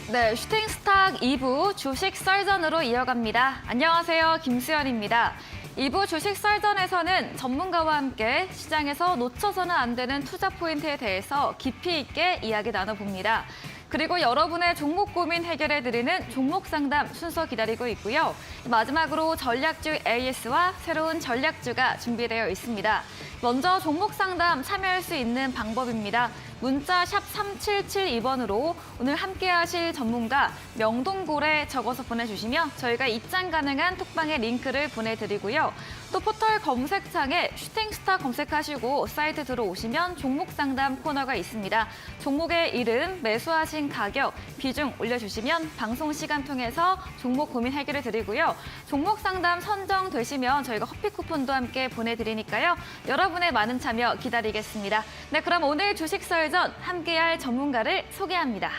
네, 슈팅스탁 2부 주식 썰전으로 이어갑니다. 안녕하세요, 김수연입니다. 2부 주식 썰전에서는 전문가와 함께 시장에서 놓쳐서는 안 되는 투자 포인트에 대해서 깊이 있게 이야기 나눠봅니다. 그리고 여러분의 종목 고민 해결해드리는 종목 상담 순서 기다리고 있고요. 마지막으로 전략주 AS와 새로운 전략주가 준비되어 있습니다. 먼저 종목 상담 참여할 수 있는 방법입니다. 문자 샵 3772번으로 오늘 함께 하실 전문가 명동고래 적어서 보내주시면 저희가 입장 가능한 톡방에 링크를 보내드리고요. 또 포털 검색창에 슈팅스타 검색하시고 사이트 들어오시면 종목 상담 코너가 있습니다. 종목의 이름, 매수하신 가격, 비중 올려주시면 방송 시간 통해서 종목 고민 해결해 드리고요. 종목 상담 선정되시면 저희가 커피 쿠폰도 함께 보내드리니까요. 여러분의 많은 참여 기다리겠습니다. 네, 그럼 오늘 주식 썰전 함께할 전문가를 소개합니다.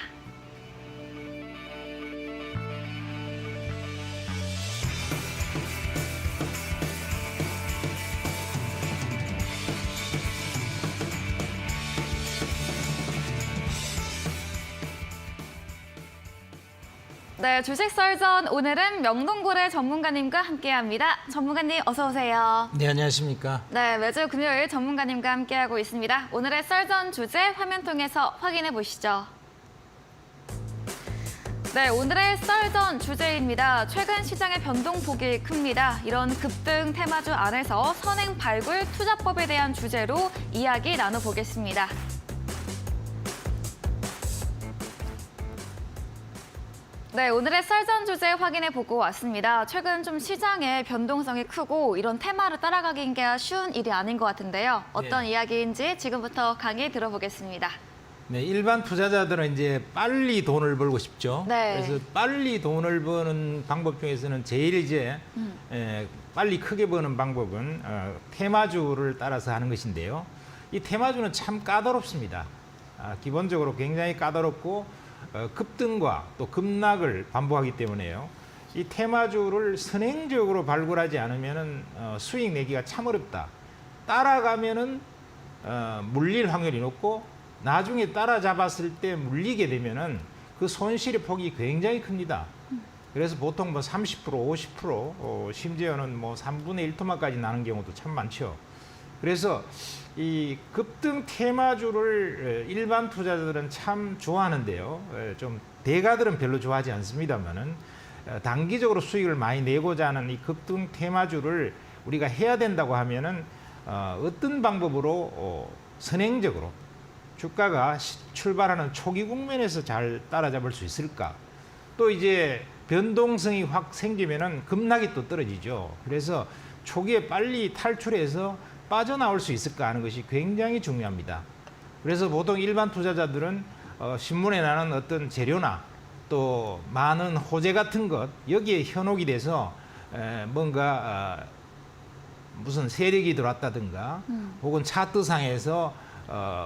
네, 주식 썰전 오늘은 명동고래 전문가님과 함께합니다. 전문가님 어서 오세요. 네, 안녕하십니까. 네, 매주 금요일 전문가님과 함께하고 있습니다. 오늘의 썰전 주제 화면 통해서 확인해 보시죠. 네, 오늘의 썰전 주제입니다. 최근 시장의 변동폭이 큽니다. 이런 급등 테마주 안에서 선행 발굴 투자법에 대한 주제로 이야기 나눠보겠습니다. 네, 오늘의 썰전 주제 확인해 보고 왔습니다. 최근 좀 시장의 변동성이 크고 이런 테마를 따라가기가 쉬운 일이 아닌 것 같은데요. 어떤 이야기인지 지금부터 강의 들어보겠습니다. 네, 일반 투자자들은 이제 빨리 돈을 벌고 싶죠. 네. 그래서 빨리 돈을 버는 방법 중에서는 제일 이제 빨리 크게 버는 방법은 테마주를 따라서 하는 것인데요. 이 테마주는 참 까다롭습니다. 기본적으로 굉장히 까다롭고 급등과 또 급락을 반복하기 때문에요. 이 테마주를 선행적으로 발굴하지 않으면 수익 내기가 참 어렵다. 따라가면은 물릴 확률이 높고 나중에 따라잡았을 때 물리게 되면은 그 손실의 폭이 굉장히 큽니다. 그래서 보통 뭐 30%, 50%, 심지어는 뭐 3분의 1토막까지 나는 경우도 참 많죠. 그래서 이 급등 테마주를 일반 투자자들은 참 좋아하는데요. 좀 대가들은 별로 좋아하지 않습니다만은 단기적으로 수익을 많이 내고자 하는 이 급등 테마주를 우리가 해야 된다고 하면은 어떤 방법으로 선행적으로 주가가 출발하는 초기 국면에서 잘 따라잡을 수 있을까? 또 이제 변동성이 확 생기면은 급락이 또 떨어지죠. 그래서 초기에 빨리 탈출해서 빠져나올 수 있을까 하는 것이 굉장히 중요합니다. 그래서 보통 일반 투자자들은 신문에 나는 어떤 재료나 또 많은 호재 같은 것 여기에 현혹이 돼서 뭔가 무슨 세력이 들어왔다든가 혹은 차트상에서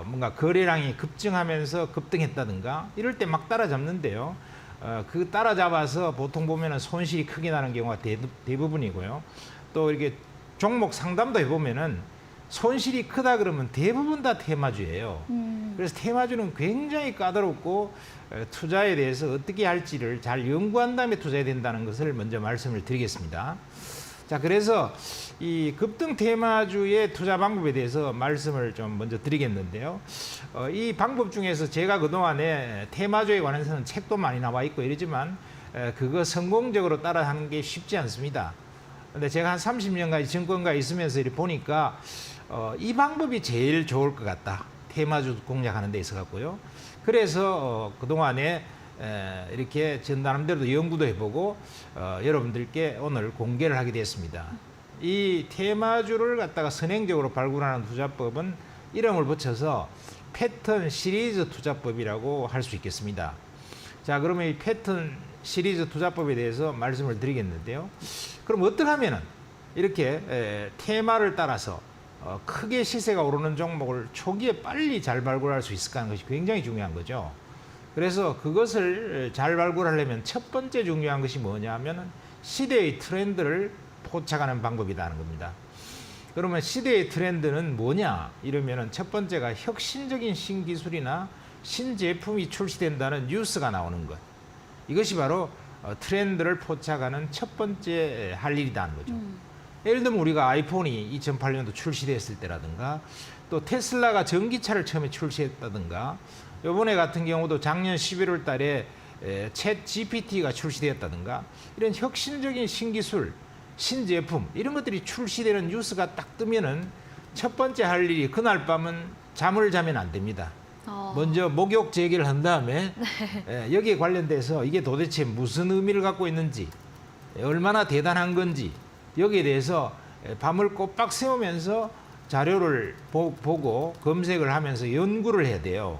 뭔가 거래량이 급증하면서 급등했다든가 이럴 때 막 따라잡는데요. 그 따라잡아서 보통 보면은 손실이 크게 나는 경우가 대부분이고요. 또 이렇게 종목 상담도 해보면은 손실이 크다 그러면 대부분 다 테마주예요. 그래서 테마주는 굉장히 까다롭고 투자에 대해서 어떻게 할지를 잘 연구한 다음에 투자해야 된다는 것을 먼저 말씀을 드리겠습니다. 자, 그래서 이 급등 테마주의 투자 방법에 대해서 말씀을 좀 먼저 드리겠는데요. 이 방법 중에서 제가 그동안에 테마주에 관해서는 책도 많이 나와 있고 이러지만 그거 성공적으로 따라하는 게 쉽지 않습니다. 근데 제가 한 30년까지 증권가에 있으면서 이렇게 보니까 이 방법이 제일 좋을 것 같다. 테마주 공략하는 데 있어 갖고요. 그래서 그동안에 이렇게 전 나름대로도 연구도 해보고 여러분들께 오늘 공개를 하게 됐습니다. 이 테마주를 갖다가 선행적으로 발굴하는 투자법은 이름을 붙여서 패턴 시리즈 투자법이라고 할 수 있겠습니다. 자, 그러면 이 패턴 시리즈 투자법에 대해서 말씀을 드리겠는데요. 그럼 어떻게 하면은 이렇게 테마를 따라서 크게 시세가 오르는 종목을 초기에 빨리 잘 발굴할 수 있을까 하는 것이 굉장히 중요한 거죠. 그래서 그것을 잘 발굴하려면 첫 번째 중요한 것이 뭐냐 하면은 시대의 트렌드를 포착하는 방법이라는 겁니다. 그러면 시대의 트렌드는 뭐냐 이러면은 첫 번째가 혁신적인 신기술이나 신제품이 출시된다는 뉴스가 나오는 것. 이것이 바로 트렌드를 포착하는 첫 번째 할 일이라는 거죠. 예를 들면 우리가 아이폰이 2008년도 출시됐을 때라든가 또 테슬라가 전기차를 처음에 출시했다든가 이번에 같은 경우도 작년 11월 달에 챗 GPT가 출시되었다든가 이런 혁신적인 신기술, 신제품 이런 것들이 출시되는 뉴스가 딱 뜨면은 첫 번째 할 일이 그날 밤은 잠을 자면 안 됩니다. 먼저 목욕 제기를 한 다음에 여기에 관련돼서 이게 도대체 무슨 의미를 갖고 있는지 얼마나 대단한 건지 여기에 대해서 밤을 꼬박 세우면서 자료를 보고 검색을 하면서 연구를 해야 돼요.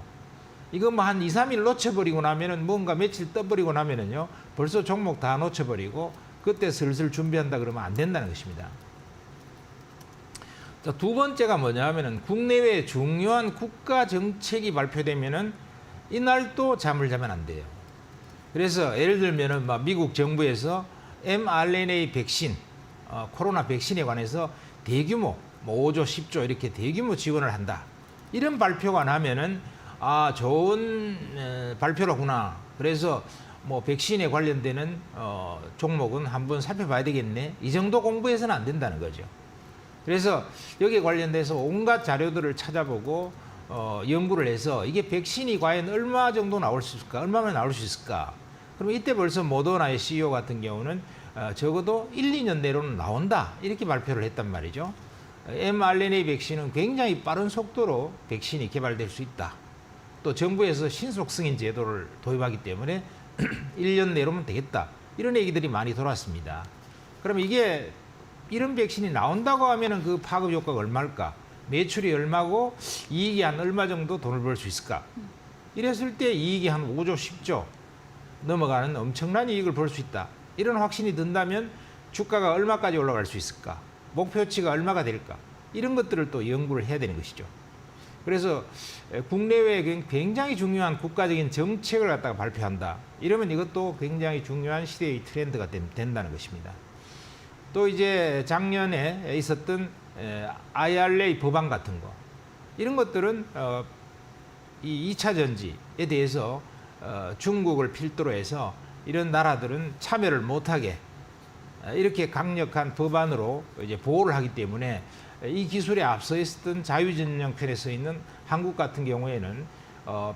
이거 뭐 한 2, 3일 놓쳐버리고 나면은 뭔가 며칠 떠버리고 나면은요 벌써 종목 다 놓쳐버리고 그때 슬슬 준비한다 그러면 안 된다는 것입니다. 자, 두 번째가 뭐냐 하면은 국내외 중요한 국가 정책이 발표되면은 이날 또 잠을 자면 안 돼요. 그래서 예를 들면은 막 미국 정부에서 mRNA 백신, 코로나 백신에 관해서 대규모 뭐 5조, 10조 이렇게 대규모 지원을 한다. 이런 발표가 나면은 아, 좋은 발표로구나. 그래서 뭐 백신에 관련되는 종목은 한번 살펴봐야 되겠네. 이 정도 공부해서는 안 된다는 거죠. 그래서 여기에 관련돼서 온갖 자료들을 찾아보고 연구를 해서 이게 백신이 과연 얼마 정도 나올 수 있을까? 얼마면 나올 수 있을까? 그럼 이때 벌써 모더나의 CEO 같은 경우는 적어도 1, 2년 내로는 나온다. 이렇게 발표를 했단 말이죠. mRNA 백신은 굉장히 빠른 속도로 백신이 개발될 수 있다. 또 정부에서 신속 승인 제도를 도입하기 때문에 1년 내로면 되겠다. 이런 얘기들이 많이 돌았습니다. 그럼 이게 이런 백신이 나온다고 하면은 그 파급 효과가 얼마일까? 매출이 얼마고 이익이 한 얼마 정도 돈을 벌 수 있을까? 이랬을 때 이익이 한 5조, 10조 넘어가는 엄청난 이익을 벌 수 있다. 이런 확신이 든다면 주가가 얼마까지 올라갈 수 있을까? 목표치가 얼마가 될까? 이런 것들을 또 연구를 해야 되는 것이죠. 그래서 국내외에 굉장히 중요한 국가적인 정책을 갖다가 발표한다. 이러면 이것도 굉장히 중요한 시대의 트렌드가 된다는 것입니다. 또 이제 작년에 있었던 IRA 법안 같은 거 이런 것들은 이 2차 전지에 대해서 중국을 필두로 해서 이런 나라들은 참여를 못하게 이렇게 강력한 법안으로 이제 보호를 하기 때문에 이 기술에 앞서 있었던 자유진영편에 서 있는 한국 같은 경우에는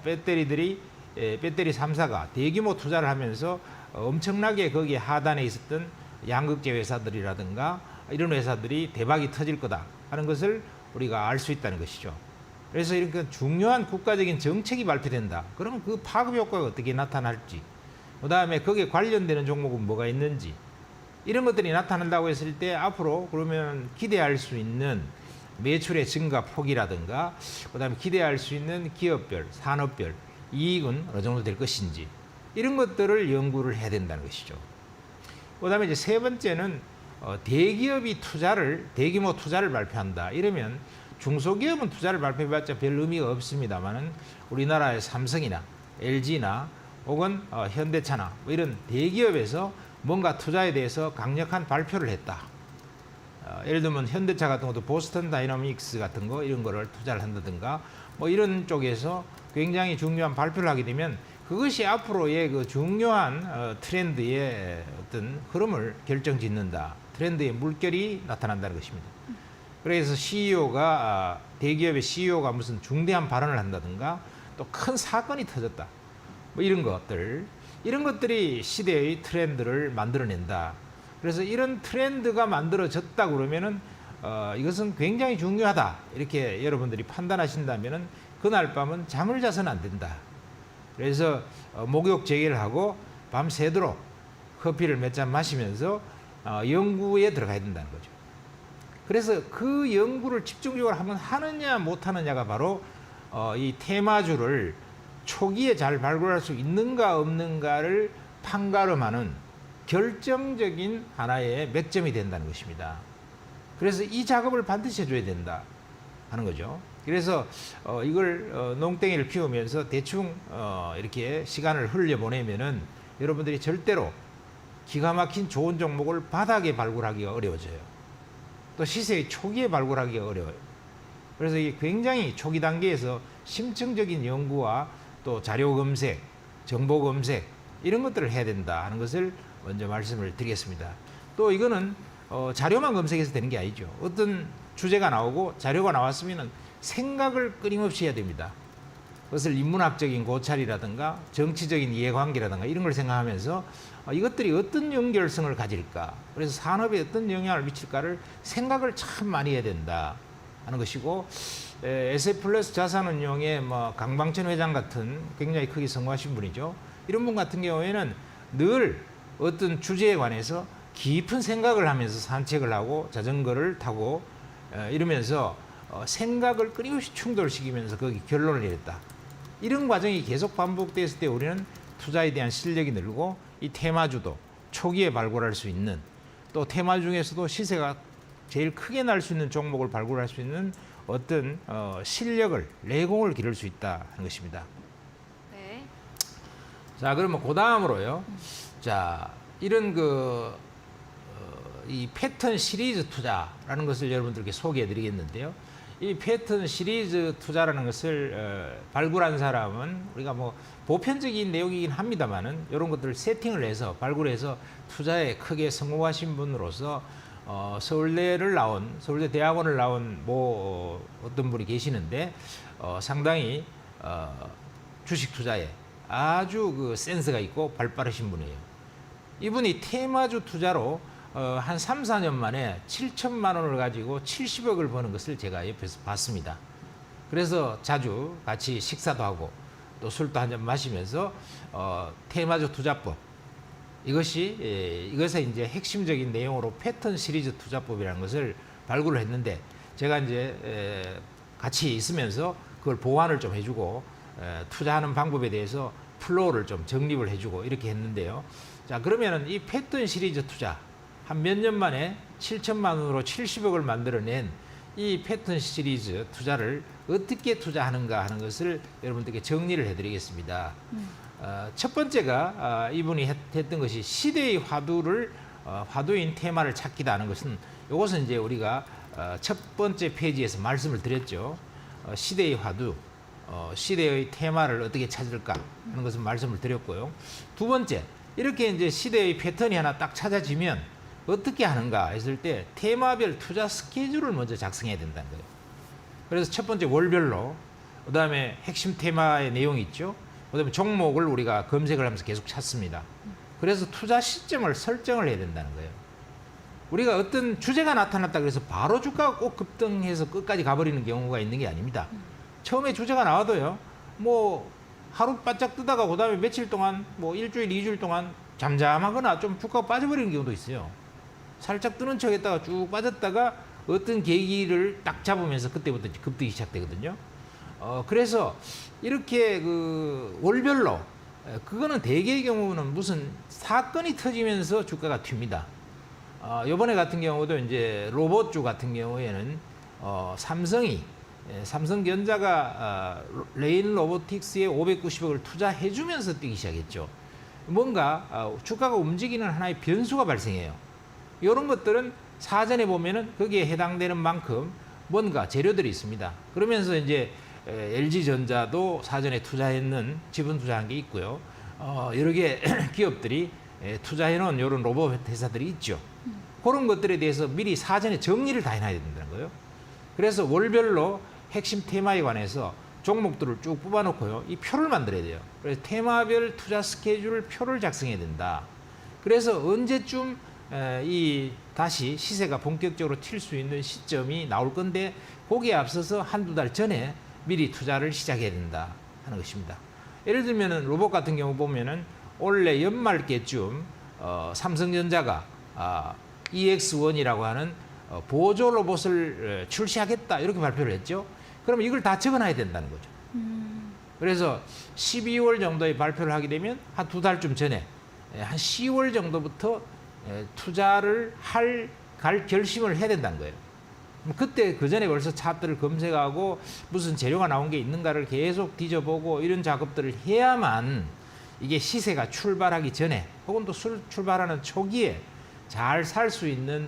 배터리 3사가 대규모 투자를 하면서 엄청나게 거기에 하단에 있었던 양극재 회사들이라든가 이런 회사들이 대박이 터질 거다 하는 것을 우리가 알 수 있다는 것이죠. 그래서 이렇게 중요한 국가적인 정책이 발표된다. 그러면 그 파급 효과가 어떻게 나타날지, 그 다음에 거기에 관련되는 종목은 뭐가 있는지 이런 것들이 나타난다고 했을 때 앞으로 그러면 기대할 수 있는 매출의 증가 폭이라든가 그다음에 기대할 수 있는 기업별, 산업별 이익은 어느 정도 될 것인지 이런 것들을 연구를 해야 된다는 것이죠. 그다음에 이제 세 번째는 대기업이 대규모 투자를 발표한다. 이러면 중소기업은 투자를 발표해봤자 별 의미가 없습니다만은 우리나라의 삼성이나 LG나 혹은 현대차나 뭐 이런 대기업에서 뭔가 투자에 대해서 강력한 발표를 했다. 예를 들면 현대차 같은 것도 보스턴 다이나믹스 같은 거 이런 거를 투자를 한다든가 뭐 이런 쪽에서 굉장히 중요한 발표를 하게 되면 그것이 앞으로의 그 중요한 트렌드의 어떤 흐름을 결정짓는다. 트렌드의 물결이 나타난다는 것입니다. 그래서 CEO가 대기업의 CEO가 무슨 중대한 발언을 한다든가 또 큰 사건이 터졌다. 뭐 이런 것들이 시대의 트렌드를 만들어낸다. 그래서 이런 트렌드가 만들어졌다 그러면은 이것은 굉장히 중요하다. 이렇게 여러분들이 판단하신다면은 그날 밤은 잠을 자서는 안 된다. 그래서 목욕 제기를 하고 밤새도록 커피를 몇 잔 마시면서 연구에 들어가야 된다는 거죠. 그래서 그 연구를 집중적으로 한번 하느냐 못하느냐가 바로 이 테마주를 초기에 잘 발굴할 수 있는가 없는가를 판가름하는 결정적인 하나의 맥점이 된다는 것입니다. 그래서 이 작업을 반드시 해줘야 된다 하는 거죠. 그래서 이걸 농땡이를 피우면서 대충 이렇게 시간을 흘려보내면은 여러분들이 절대로 기가 막힌 좋은 종목을 바닥에 발굴하기가 어려워져요. 또 시세의 초기에 발굴하기가 어려워요. 그래서 이게 굉장히 초기 단계에서 심층적인 연구와 또 자료 검색, 정보 검색 이런 것들을 해야 된다 하는 것을 먼저 말씀을 드리겠습니다. 또 이거는 자료만 검색해서 되는 게 아니죠. 어떤 주제가 나오고 자료가 나왔으면 생각을 끊임없이 해야 됩니다. 그것을 인문학적인 고찰이라든가 정치적인 이해관계라든가 이런 걸 생각하면서 이것들이 어떤 연결성을 가질까, 그래서 산업에 어떤 영향을 미칠까를 생각을 참 많이 해야 된다 하는 것이고, SF플러스 자산운용의 뭐 강방천 회장 같은 굉장히 크게 성공하신 분이죠. 이런 분 같은 경우에는 늘 어떤 주제에 관해서 깊은 생각을 하면서 산책을 하고 자전거를 타고 이러면서 생각을 끊임없이 충돌시키면서 거기 결론을 내렸다. 이런 과정이 계속 반복됐을 때 우리는 투자에 대한 실력이 늘고 이 테마주도 초기에 발굴할 수 있는, 또 테마 중에서도 시세가 제일 크게 날 수 있는 종목을 발굴할 수 있는 어떤 실력을, 내공을 기를 수 있다 하는 것입니다. 네. 자, 그러면 그 다음으로요. 자, 이런 이 패턴 시리즈 투자라는 것을 여러분들께 소개해 드리겠는데요. 이 패턴 시리즈 투자라는 것을 발굴한 사람은 우리가 뭐 보편적인 내용이긴 합니다만은 이런 것들을 세팅을 해서 발굴해서 투자에 크게 성공하신 분으로서 서울대 대학원을 나온 뭐 어떤 분이 계시는데 상당히 주식 투자에 아주 그 센스가 있고 발빠르신 분이에요. 이분이 테마주 투자로 한 3, 4년 만에 7천만 원을 가지고 70억을 버는 것을 제가 옆에서 봤습니다. 그래서 자주 같이 식사도 하고 또 술도 한잔 마시면서 테마주 투자법, 이것의 이제 핵심적인 내용으로 패턴 시리즈 투자법이라는 것을 발굴을 했는데, 제가 이제 같이 있으면서 그걸 보완을 좀 해주고 투자하는 방법에 대해서 플로우를 좀 정립을 해주고 이렇게 했는데요. 자, 그러면은 이 패턴 시리즈 투자 한 몇 년 만에 7천만 원으로 70억을 만들어낸 이 패턴 시리즈 투자를 어떻게 투자하는가 하는 것을 여러분들께 정리를 해드리겠습니다. 첫 번째가 이분이 했던 것이 시대의 화두인 테마를 찾기다 하는 것은, 이것은 이제 우리가 첫 번째 페이지에서 말씀을 드렸죠. 시대의 화두, 시대의 테마를 어떻게 찾을까 하는 것은 말씀을 드렸고요. 두 번째, 이렇게 이제 시대의 패턴이 하나 딱 찾아지면 어떻게 하는가 했을 때 테마별 투자 스케줄을 먼저 작성해야 된다는 거예요. 그래서 첫 번째 월별로, 그 다음에 핵심 테마의 내용이 있죠. 그 다음에 종목을 우리가 검색을 하면서 계속 찾습니다. 그래서 투자 시점을 설정을 해야 된다는 거예요. 우리가 어떤 주제가 나타났다 그래서 바로 주가가 꼭 급등해서 끝까지 가버리는 경우가 있는 게 아닙니다. 처음에 주제가 나와도요, 뭐 하루 바짝 뜨다가 그 다음에 며칠 동안, 뭐 일주일, 2주일 동안 잠잠하거나 좀 주가가 빠져버리는 경우도 있어요. 살짝 뜨는 척 했다가 쭉 빠졌다가 어떤 계기를 딱 잡으면서 그때부터 급등이 시작되거든요. 그래서 이렇게 그 월별로, 그거는 대개의 경우는 무슨 사건이 터지면서 주가가 튑니다. 요번에 같은 경우도 이제 로봇주 같은 경우에는 삼성전자가 레인 로보틱스에 590억을 투자해주면서 뛰기 시작했죠. 뭔가 주가가 움직이는 하나의 변수가 발생해요. 이런 것들은 사전에 보면은 거기에 해당되는 만큼 뭔가 재료들이 있습니다. 그러면서 이제 LG전자도 사전에 투자했는, 지분 투자한 게 있고요. 여러 개 기업들이 투자해 놓은 이런 로봇 회사들이 있죠. 그런 것들에 대해서 미리 사전에 정리를 다 해놔야 된다는 거예요. 그래서 월별로 핵심 테마에 관해서 종목들을 쭉 뽑아놓고요, 이 표를 만들어야 돼요. 그래서 테마별 투자 스케줄 표를 작성해야 된다. 그래서 언제쯤 다시 시세가 본격적으로 튈 수 있는 시점이 나올 건데, 거기에 앞서서 한두 달 전에 미리 투자를 시작해야 된다 하는 것입니다. 예를 들면은 로봇 같은 경우 보면은 올해 연말께쯤 삼성전자가 EX1이라고 하는 보조 로봇을 출시하겠다 이렇게 발표를 했죠. 그러면 이걸 다 적어놔야 된다는 거죠. 그래서 12월 정도에 발표를 하게 되면 한 두 달쯤 전에, 한 10월 정도부터 투자를 갈 결심을 해야 된다는 거예요. 그때 그 전에 벌써 차트를 검색하고 무슨 재료가 나온 게 있는가를 계속 뒤져보고 이런 작업들을 해야만 이게 시세가 출발하기 전에 혹은 또 출발하는 초기에 잘 살 수 있는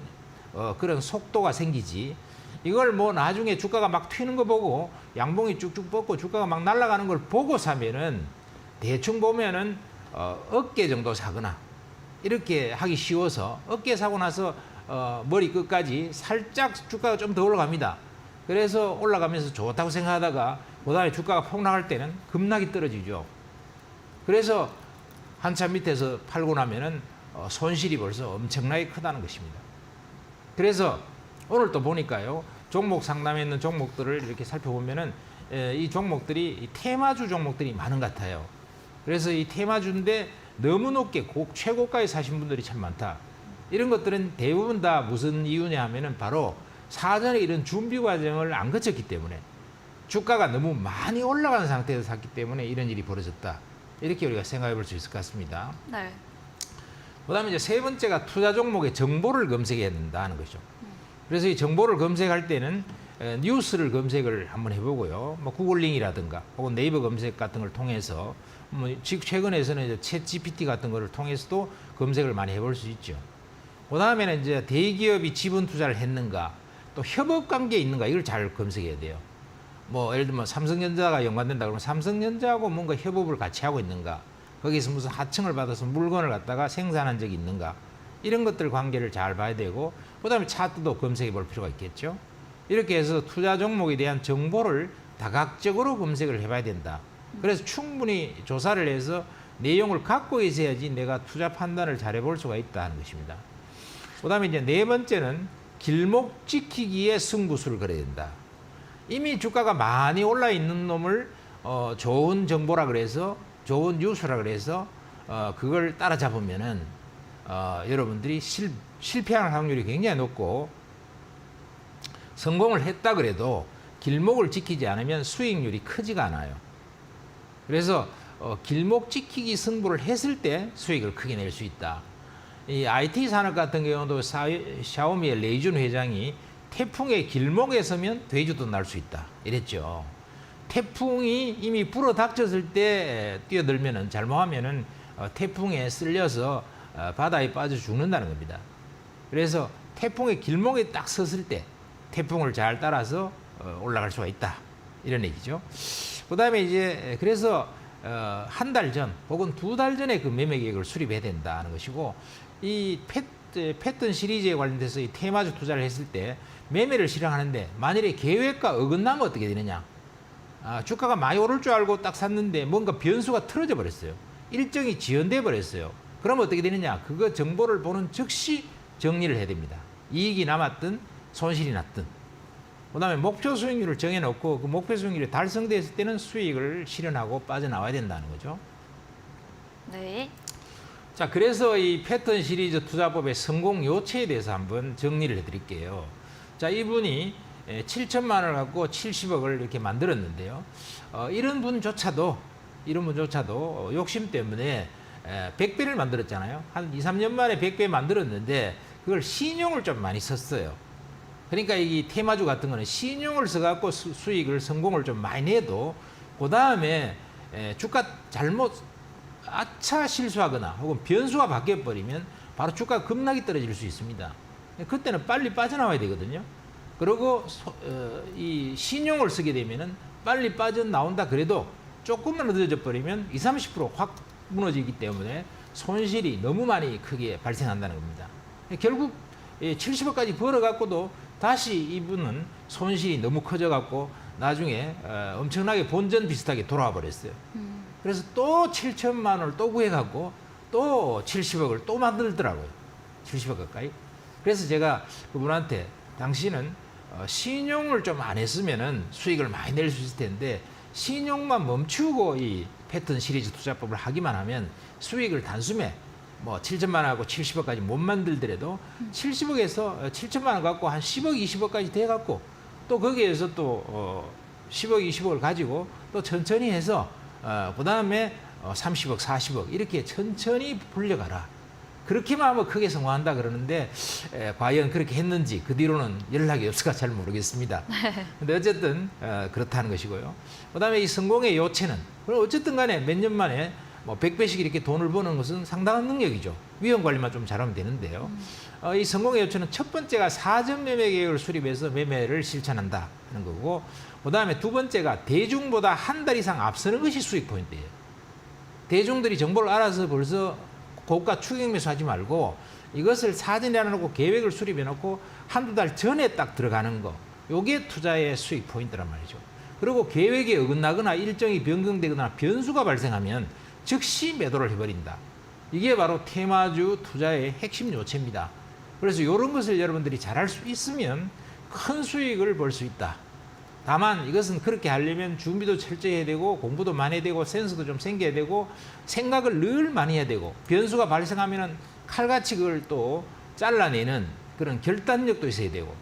그런 속도가 생기지. 이걸 뭐 나중에 주가가 막 튀는 거 보고 양봉이 쭉쭉 뻗고 주가가 막 날아가는 걸 보고 사면은 대충 보면은 어깨 정도 사거나 이렇게 하기 쉬워서 어깨 사고 나서 머리 끝까지 살짝 주가가 좀 더 올라갑니다. 그래서 올라가면서 좋다고 생각하다가 그다음에 주가가 폭락할 때는 급락이 떨어지죠. 그래서 한참 밑에서 팔고 나면은 손실이 벌써 엄청나게 크다는 것입니다. 그래서 오늘 또 보니까요, 종목 상담에 있는 종목들을 이렇게 살펴보면은 이 종목들이 이 테마주 종목들이 많은 것 같아요. 그래서 이 테마주인데 너무 높게 최고가에 사신 분들이 참 많다. 이런 것들은 대부분 다 무슨 이유냐 하면은 바로 사전에 이런 준비 과정을 안 거쳤기 때문에 주가가 너무 많이 올라간 상태에서 샀기 때문에 이런 일이 벌어졌다. 이렇게 우리가 생각해 볼 수 있을 것 같습니다. 네. 그다음에 이제 세 번째가 투자 종목의 정보를 검색해야 된다는 거죠. 그래서 이 정보를 검색할 때는 뉴스를 검색을 한번 해보고요. 뭐 구글링이라든가 혹은 네이버 검색 같은 걸 통해서 뭐 최근에서는 이제 챗 GPT 같은 거를 통해서도 검색을 많이 해볼 수 있죠. 그다음에는 이제 대기업이 지분 투자를 했는가, 또 협업 관계에 있는가 이걸 잘 검색해야 돼요. 뭐 예를 들면 삼성전자가 연관된다 그러면 삼성전자하고 뭔가 협업을 같이 하고 있는가, 거기서 무슨 하청을 받아서 물건을 갖다가 생산한 적이 있는가, 이런 것들 관계를 잘 봐야 되고, 그다음에 차트도 검색해 볼 필요가 있겠죠. 이렇게 해서 투자 종목에 대한 정보를 다각적으로 검색을 해봐야 된다. 그래서 충분히 조사를 해서 내용을 갖고 있어야지 내가 투자 판단을 잘 해볼 수가 있다는 것입니다. 그다음에 이제 네 번째는 길목 지키기에 승부수를 걸어야 된다. 이미 주가가 많이 올라 있는 놈을 좋은 정보라 그래서, 좋은 뉴스라 그래서 그걸 따라잡으면은 여러분들이 실패하는 확률이 굉장히 높고, 성공을 했다 그래도 길목을 지키지 않으면 수익률이 크지가 않아요. 그래서 길목 지키기 승부를 했을 때 수익을 크게 낼 수 있다. 이 IT 산업 같은 경우도 샤오미의 레이준 회장이 태풍의 길목에 서면 돼지도 날 수 있다 이랬죠. 태풍이 이미 불어 닥쳤을 때 뛰어들면은, 잘못하면은 태풍에 쓸려서 바다에 빠져 죽는다는 겁니다. 그래서 태풍의 길목에 딱 섰을 때 태풍을 잘 따라서 올라갈 수가 있다 이런 얘기죠. 그다음에 이제 그래서 한 달 전 혹은 두 달 전에 그 매매 계획을 수립해야 된다는 것이고, 이 패턴 시리즈에 관련돼서 이 테마주 투자를 했을 때 매매를 실행하는데 만일에 계획과 어긋나면 어떻게 되느냐. 주가가 많이 오를 줄 알고 딱 샀는데 뭔가 변수가 틀어져 버렸어요. 일정이 지연돼 버렸어요. 그러면 어떻게 되느냐. 그거 정보를 보는 즉시 정리를 해야 됩니다. 이익이 남았든 손실이 났든. 그다음에 목표 수익률을 정해놓고 그 목표 수익률이 달성됐을 때는 수익을 실현하고 빠져나와야 된다는 거죠. 네. 자, 그래서 이 패턴 시리즈 투자법의 성공 요체에 대해서 한번 정리를 해드릴게요. 자, 이분이 7천만 원을 갖고 70억을 이렇게 만들었는데요. 이런 분조차도 욕심 때문에 100배를 만들었잖아요. 한 2, 3년 만에 100배 만들었는데 그걸 신용을 좀 많이 썼어요. 그러니까 이 테마주 같은 거는 신용을 써갖고 수익을 성공을 좀 많이 내도 그 다음에 주가 잘못 실수하거나 혹은 변수가 바뀌어버리면 바로 주가가 급락이 떨어질 수 있습니다. 그때는 빨리 빠져나와야 되거든요. 그리고 이 신용을 쓰게 되면은 빨리 빠져나온다 그래도 조금만 늦어져 버리면 20, 30%확 무너지기 때문에 손실이 너무 많이 크게 발생한다는 겁니다. 결국 70억까지 벌어갖고도 다시 이분은 손실이 너무 커져갖고 나중에 엄청나게 본전 비슷하게 돌아와 버렸어요. 그래서 또 7천만 원을 또 구해갖고 또 70억을 또 만들더라고요. 70억 가까이. 그래서 제가 그분한테 당신은 신용을 좀 안 했으면은 수익을 많이 낼 수 있을 텐데 신용만 멈추고 이 패턴 시리즈 투자법을 하기만 하면 수익을 단숨에 뭐 7천만 원하고 70억까지 못 만들더라도 70억에서 7천만 원 갖고 한 10억, 20억까지 돼갖고 또 거기에서 또 10억, 20억을 가지고 또 천천히 해서 그 다음에 30억, 40억 이렇게 천천히 불려가라. 그렇게만 하면 크게 성공한다 그러는데 과연 그렇게 했는지 그 뒤로는 연락이 없어가 잘 모르겠습니다. 근데 어쨌든 그렇다는 것이고요. 그 다음에 이 성공의 요체는 그럼 어쨌든 간에 몇 년 만에 뭐 100배씩 이렇게 돈을 버는 것은 상당한 능력이죠. 위험 관리만 좀 잘하면 되는데요. 이 성공의 요체는 첫 번째가 사전 매매 계획을 수립해서 매매를 실천한다 하는 거고, 그 다음에 두 번째가 대중보다 한 달 이상 앞서는 것이 수익 포인트예요. 대중들이 정보를 알아서 벌써 고가 추격 매수하지 말고 이것을 사전에 알아놓고 계획을 수립해 놓고 한두 달 전에 딱 들어가는 거. 요게 투자의 수익 포인트란 말이죠. 그리고 계획에 어긋나거나 일정이 변경되거나 변수가 발생하면 즉시 매도를 해버린다. 이게 바로 테마주 투자의 핵심 요체입니다. 그래서 이런 것을 여러분들이 잘할 수 있으면 큰 수익을 벌 수 있다. 다만 이것은 그렇게 하려면 준비도 철저히 해야 되고 공부도 많이 해야 되고 센스도 좀 생겨야 되고 생각을 늘 많이 해야 되고 변수가 발생하면은 칼같이 그걸 또 잘라내는 그런 결단력도 있어야 되고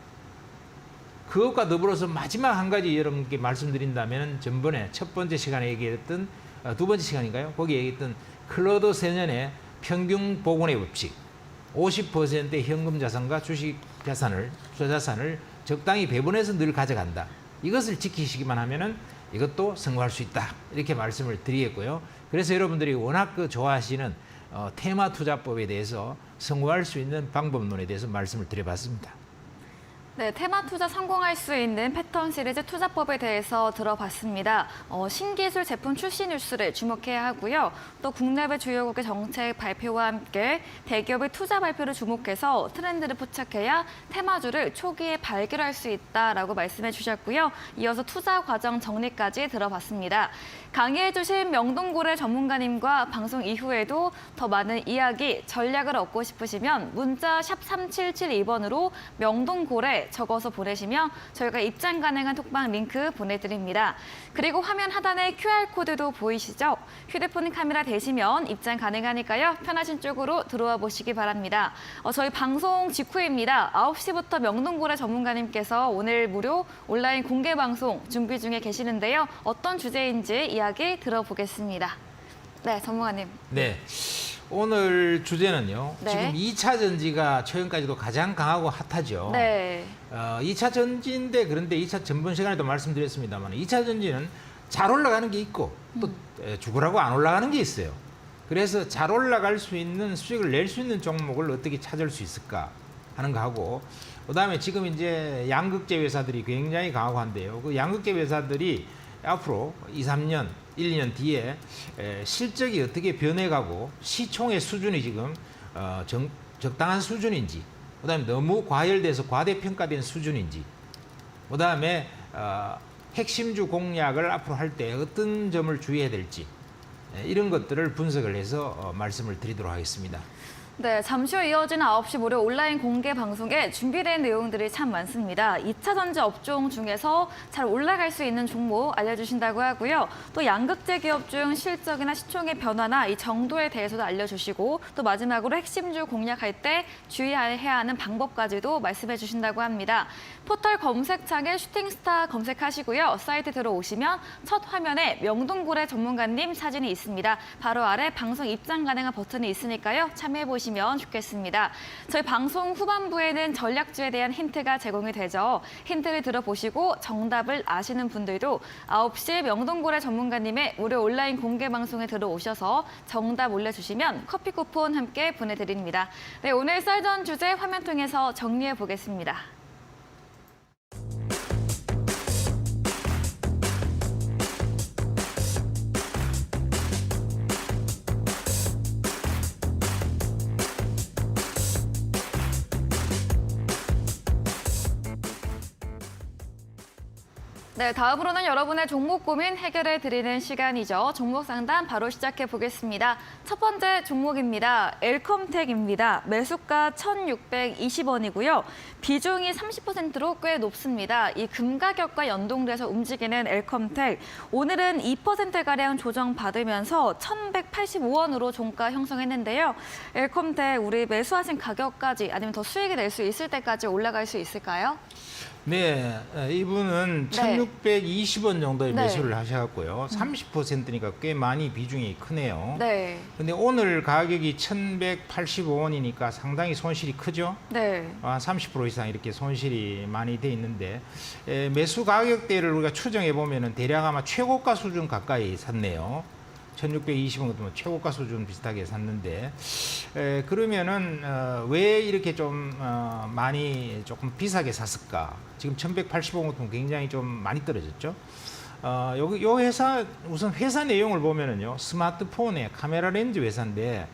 그것과 더불어서 마지막 한 가지 여러분께 말씀드린다면 전번에 첫 번째 시간에 얘기했던 두 번째 시간인가요? 거기 얘기했던 클로드 세년의 평균 복원의 법칙 50%의 현금 자산과 주식 자산을 투자 자산을 적당히 배분해서 늘 가져간다. 이것을 지키시기만 하면은 이것도 성공할 수 있다. 이렇게 말씀을 드리겠고요. 그래서 여러분들이 워낙 좋아하시는 테마 투자법에 대해서 성공할 수 있는 방법론에 대해서 말씀을 드려봤습니다. 네, 테마 투자 성공할 수 있는 패턴 시리즈 투자법에 대해서 들어봤습니다. 신기술 제품 출시 뉴스를 주목해야 하고요. 또 국내외 주요국의 정책 발표와 함께 대기업의 투자 발표를 주목해서 트렌드를 포착해야 테마주를 초기에 발견할 수 있다라고 말씀해 주셨고요. 이어서 투자 과정 정리까지 들어봤습니다. 강의해 주신 명동고래 전문가님과 방송 이후에도 더 많은 이야기, 전략을 얻고 싶으시면 문자 샵 3772번으로 명동고래 적어서 보내시면 저희가 입장 가능한 톡방 링크 보내드립니다. 그리고 화면 하단에 QR코드도 보이시죠? 휴대폰 카메라 대시면 입장 가능하니까요. 편하신 쪽으로 들어와 보시기 바랍니다. 저희 방송 직후입니다. 9시부터 명동고래 전문가님께서 오늘 무료 온라인 공개 방송 준비 중에 계시는데요. 어떤 주제인지 이야기 들어보겠습니다. 네, 전문가님. 네. 오늘 주제는요. 네. 지금 2차 전지가 최근까지도 가장 강하고 핫하죠. 네. 2차 전지인데 그런데 2차 전번 시간에도 말씀드렸습니다만 2차 전지는 잘 올라가는 게 있고 또 죽으라고 안 올라가는 게 있어요. 그래서 잘 올라갈 수 있는 수익을 낼 수 있는 종목을 어떻게 찾을 수 있을까 하는 거 하고 그다음에 지금 이제 양극재 회사들이 굉장히 강하고 한데요. 그 양극재 회사들이 앞으로 2, 3년 1, 2년 뒤에 실적이 어떻게 변해가고 시총의 수준이 지금 적당한 수준인지 그다음에 너무 과열돼서 과대평가된 수준인지 그다음에 핵심주 공략을 앞으로 할 때 어떤 점을 주의해야 될지 이런 것들을 분석을 해서 말씀을 드리도록 하겠습니다. 네, 잠시 후 이어지는 9시 무료 온라인 공개 방송에 준비된 내용들이 참 많습니다. 2차 전지 업종 중에서 잘 올라갈 수 있는 종목 알려주신다고 하고요. 또 양극재 기업 중 실적이나 시총의 변화나 이 정도에 대해서도 알려주시고 또 마지막으로 핵심주 공략할 때 주의해야 하는 방법까지도 말씀해 주신다고 합니다. 포털 검색창에 슈팅스타 검색하시고요. 사이트 들어오시면 첫 화면에 명동고래 전문가님 사진이 있습니다. 바로 아래 방송 입장 가능한 버튼이 있으니까요. 참여해보시면 좋겠습니다. 저희 방송 후반부에는 전략주에 대한 힌트가 제공이 되죠. 힌트를 들어보시고 정답을 아시는 분들도 9시 명동고래 전문가님의 무료 온라인 공개 방송에 들어오셔서 정답 올려주시면 커피 쿠폰 함께 보내드립니다. 네, 오늘 썰전 주제 화면 통해서 정리해 보겠습니다. 네, 다음으로는 여러분의 종목 고민 해결해 드리는 시간이죠. 종목 상담 바로 시작해 보겠습니다. 첫 번째 종목입니다. 엘컴텍입니다. 매수가 1,620원이고요. 비중이 30%로 꽤 높습니다. 이 금 가격과 연동돼서 움직이는 엘컴텍. 오늘은 2%가량 조정받으면서 1,185원으로 종가 형성했는데요. 엘컴텍 우리 매수하신 가격까지 아니면 더 수익이 낼 수 있을 때까지 올라갈 수 있을까요? 네, 이분은 네. 1,620원 정도의 네. 매수를 하셔갖고요. 30%니까 꽤 많이 비중이 크네요. 네. 근데 오늘 가격이 1,185원이니까 상당히 손실이 크죠. 네. 30% 이상 이렇게 손실이 많이 돼 있는데 매수 가격대를 우리가 추정해 보면은 대략 아마 최고가 수준 가까이 샀네요. 1,620원 같으면 최고가 수준 비슷하게 샀는데 그러면은 왜 이렇게 좀 많이 조금 비싸게 샀을까? 지금 1,185원 같으면 굉장히 좀 많이 떨어졌죠. 요 회사 우선 회사 내용을 보면은요 스마트폰의 카메라 렌즈 회사인데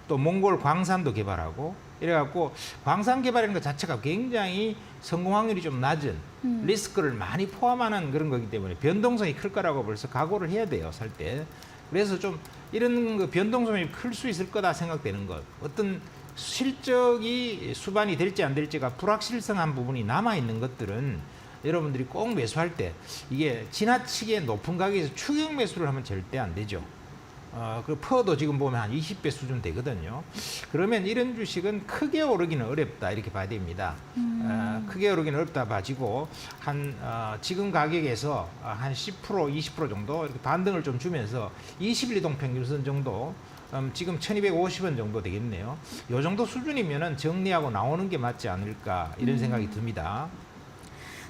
또 몽골 광산도 개발하고 이래갖고 광산 개발하는 것 자체가 굉장히 성공 확률이 좀 낮은 리스크를 많이 포함하는 그런 거기 때문에 변동성이 클 거라고 벌써 각오를 해야 돼요 살 때. 그래서 좀 이런 그 변동성이 클 수 있을 거다 생각되는 것, 어떤 실적이 수반이 될지 안 될지가 불확실성한 부분이 남아 있는 것들은 여러분들이 꼭 매수할 때 이게 지나치게 높은 가격에서 추격 매수를 하면 절대 안 되죠. 그 퍼도 지금 보면 한 20배 수준 되거든요. 그러면 이런 주식은 크게 오르기는 어렵다 이렇게 봐야 됩니다. 크게 오르기는 어렵다 봐지고 지금 가격에서 한 10% 20% 정도 이렇게 반등을 좀 주면서 21 이동 평균선 정도 지금 1250원 정도 되겠네요. 이 정도 수준이면은 정리하고 나오는 게 맞지 않을까 이런 생각이 듭니다.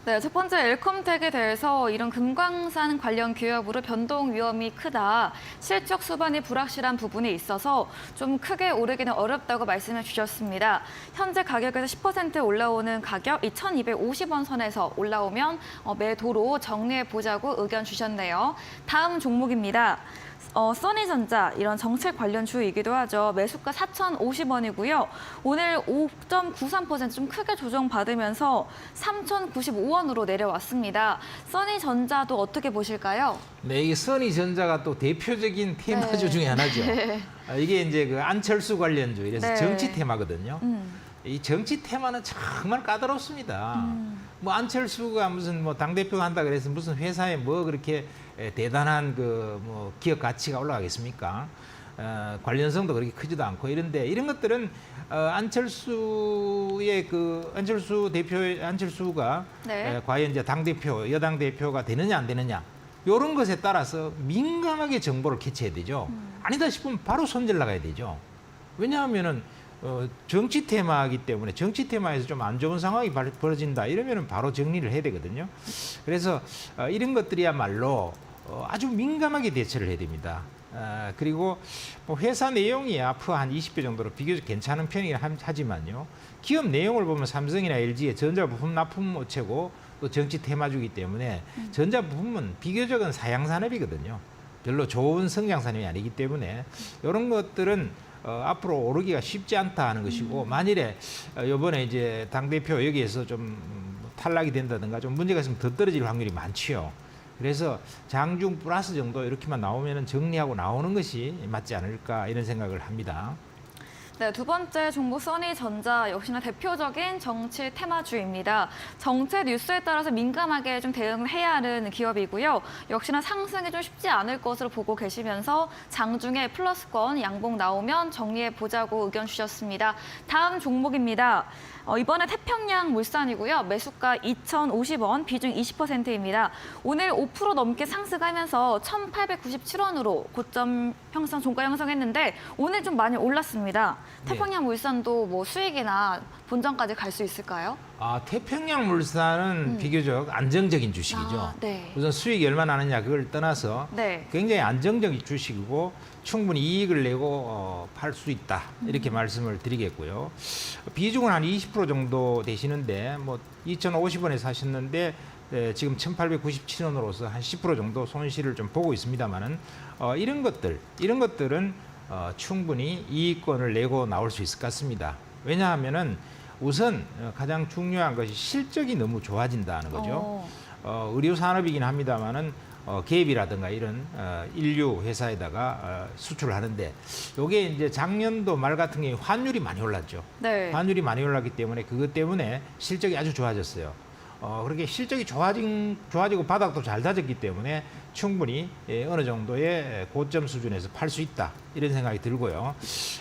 네, 첫 번째 엘컴텍에 대해서 이런 금광산 관련 기업으로 변동 위험이 크다. 실적 수반이 불확실한 부분이 있어서 좀 크게 오르기는 어렵다고 말씀해 주셨습니다. 현재 가격에서 10% 올라오는 가격 2,250원 선에서 올라오면 매도로 정리해 보자고 의견 주셨네요. 다음 종목입니다. 써니전자 이런 정책 관련 주이기도 하죠. 매수가 4,050원이고요. 오늘 5.93% 좀 크게 조정받으면서 3,095원으로 내려왔습니다. 써니전자도 어떻게 보실까요? 네, 이 써니전자가 또 대표적인 테마주 중에 하나죠. 이게 이제 그 안철수 관련주, 이래서 네. 정치 테마거든요. 이 정치 테마는 정말 까다롭습니다. 뭐 안철수가 무슨 뭐 당대표 한다 그래서 무슨 회사에 뭐 그렇게 대단한 그 뭐 기업 가치가 올라가겠습니까? 관련성도 그렇게 크지도 않고 이런데 이런 것들은 안철수의 그 안철수가 네. 과연 이제 당대표, 여당 대표가 되느냐 안 되느냐 이런 것에 따라서 민감하게 정보를 캐치해야 되죠. 아니다 싶으면 바로 손절 나가야 되죠. 왜냐하면은 정치 테마이기 때문에 정치 테마에서 좀 안 좋은 상황이 벌어진다 이러면은 바로 정리를 해야 되거든요. 그래서 이런 것들이야말로 아주 민감하게 대처를 해야 됩니다. 그리고 뭐 회사 내용이 앞으로 한 20배 정도로 비교적 괜찮은 편이긴 하지만요. 기업 내용을 보면 삼성이나 LG의 전자부품 납품업체고 또 정치 테마주기 때문에 전자부품은 비교적은 사양산업이거든요. 별로 좋은 성장산업이 아니기 때문에 이런 것들은 앞으로 오르기가 쉽지 않다 하는 것이고 만일에 이번에 이제 당대표 여기에서 좀 탈락이 된다든가 좀 문제가 있으면 더 떨어질 확률이 많지요. 그래서 장중 플러스 정도 이렇게만 나오면 정리하고 나오는 것이 맞지 않을까 이런 생각을 합니다. 네, 두 번째 종목 써니전자 역시나 대표적인 정치 테마주입니다. 정책 뉴스에 따라서 민감하게 좀 대응을 해야 하는 기업이고요. 역시나 상승이 좀 쉽지 않을 것으로 보고 계시면서 장중에 플러스권 양봉 나오면 정리해 보자고 의견 주셨습니다. 다음 종목입니다. 이번에 태평양 물산이고요. 매수가 2,050원, 비중 20%입니다. 오늘 5% 넘게 상승하면서 1,897원으로 고점 형성, 종가 형성했는데 오늘 좀 많이 올랐습니다. 태평양 물산도 뭐 수익이나 본전까지 갈 수 있을까요? 태평양 물산은 비교적 안정적인 주식이죠. 네. 우선 수익이 얼마나 나느냐 그걸 떠나서 네. 굉장히 안정적인 주식이고 충분히 이익을 내고 팔 수 있다 이렇게 말씀을 드리겠고요. 비중은 한 20% 정도 되시는데 뭐 2,050원에 사셨는데 지금 1,897원으로서 한 10% 정도 손실을 좀 보고 있습니다만은 이런 것들은 충분히 이익권을 내고 나올 수 있을 것 같습니다. 왜냐하면은 우선 가장 중요한 것이 실적이 너무 좋아진다는 거죠. 의료 산업이긴 합니다만은 개입이라든가 이런 인류 회사에다가 수출을 하는데 이게 이제 작년도 말 같은 경우에 환율이 많이 올랐죠. 네. 환율이 많이 올랐기 때문에 그것 때문에 실적이 아주 좋아졌어요. 그렇게 실적이 좋아지고 바닥도 잘 다졌기 때문에 충분히 어느 정도의 고점 수준에서 팔 수 있다 이런 생각이 들고요.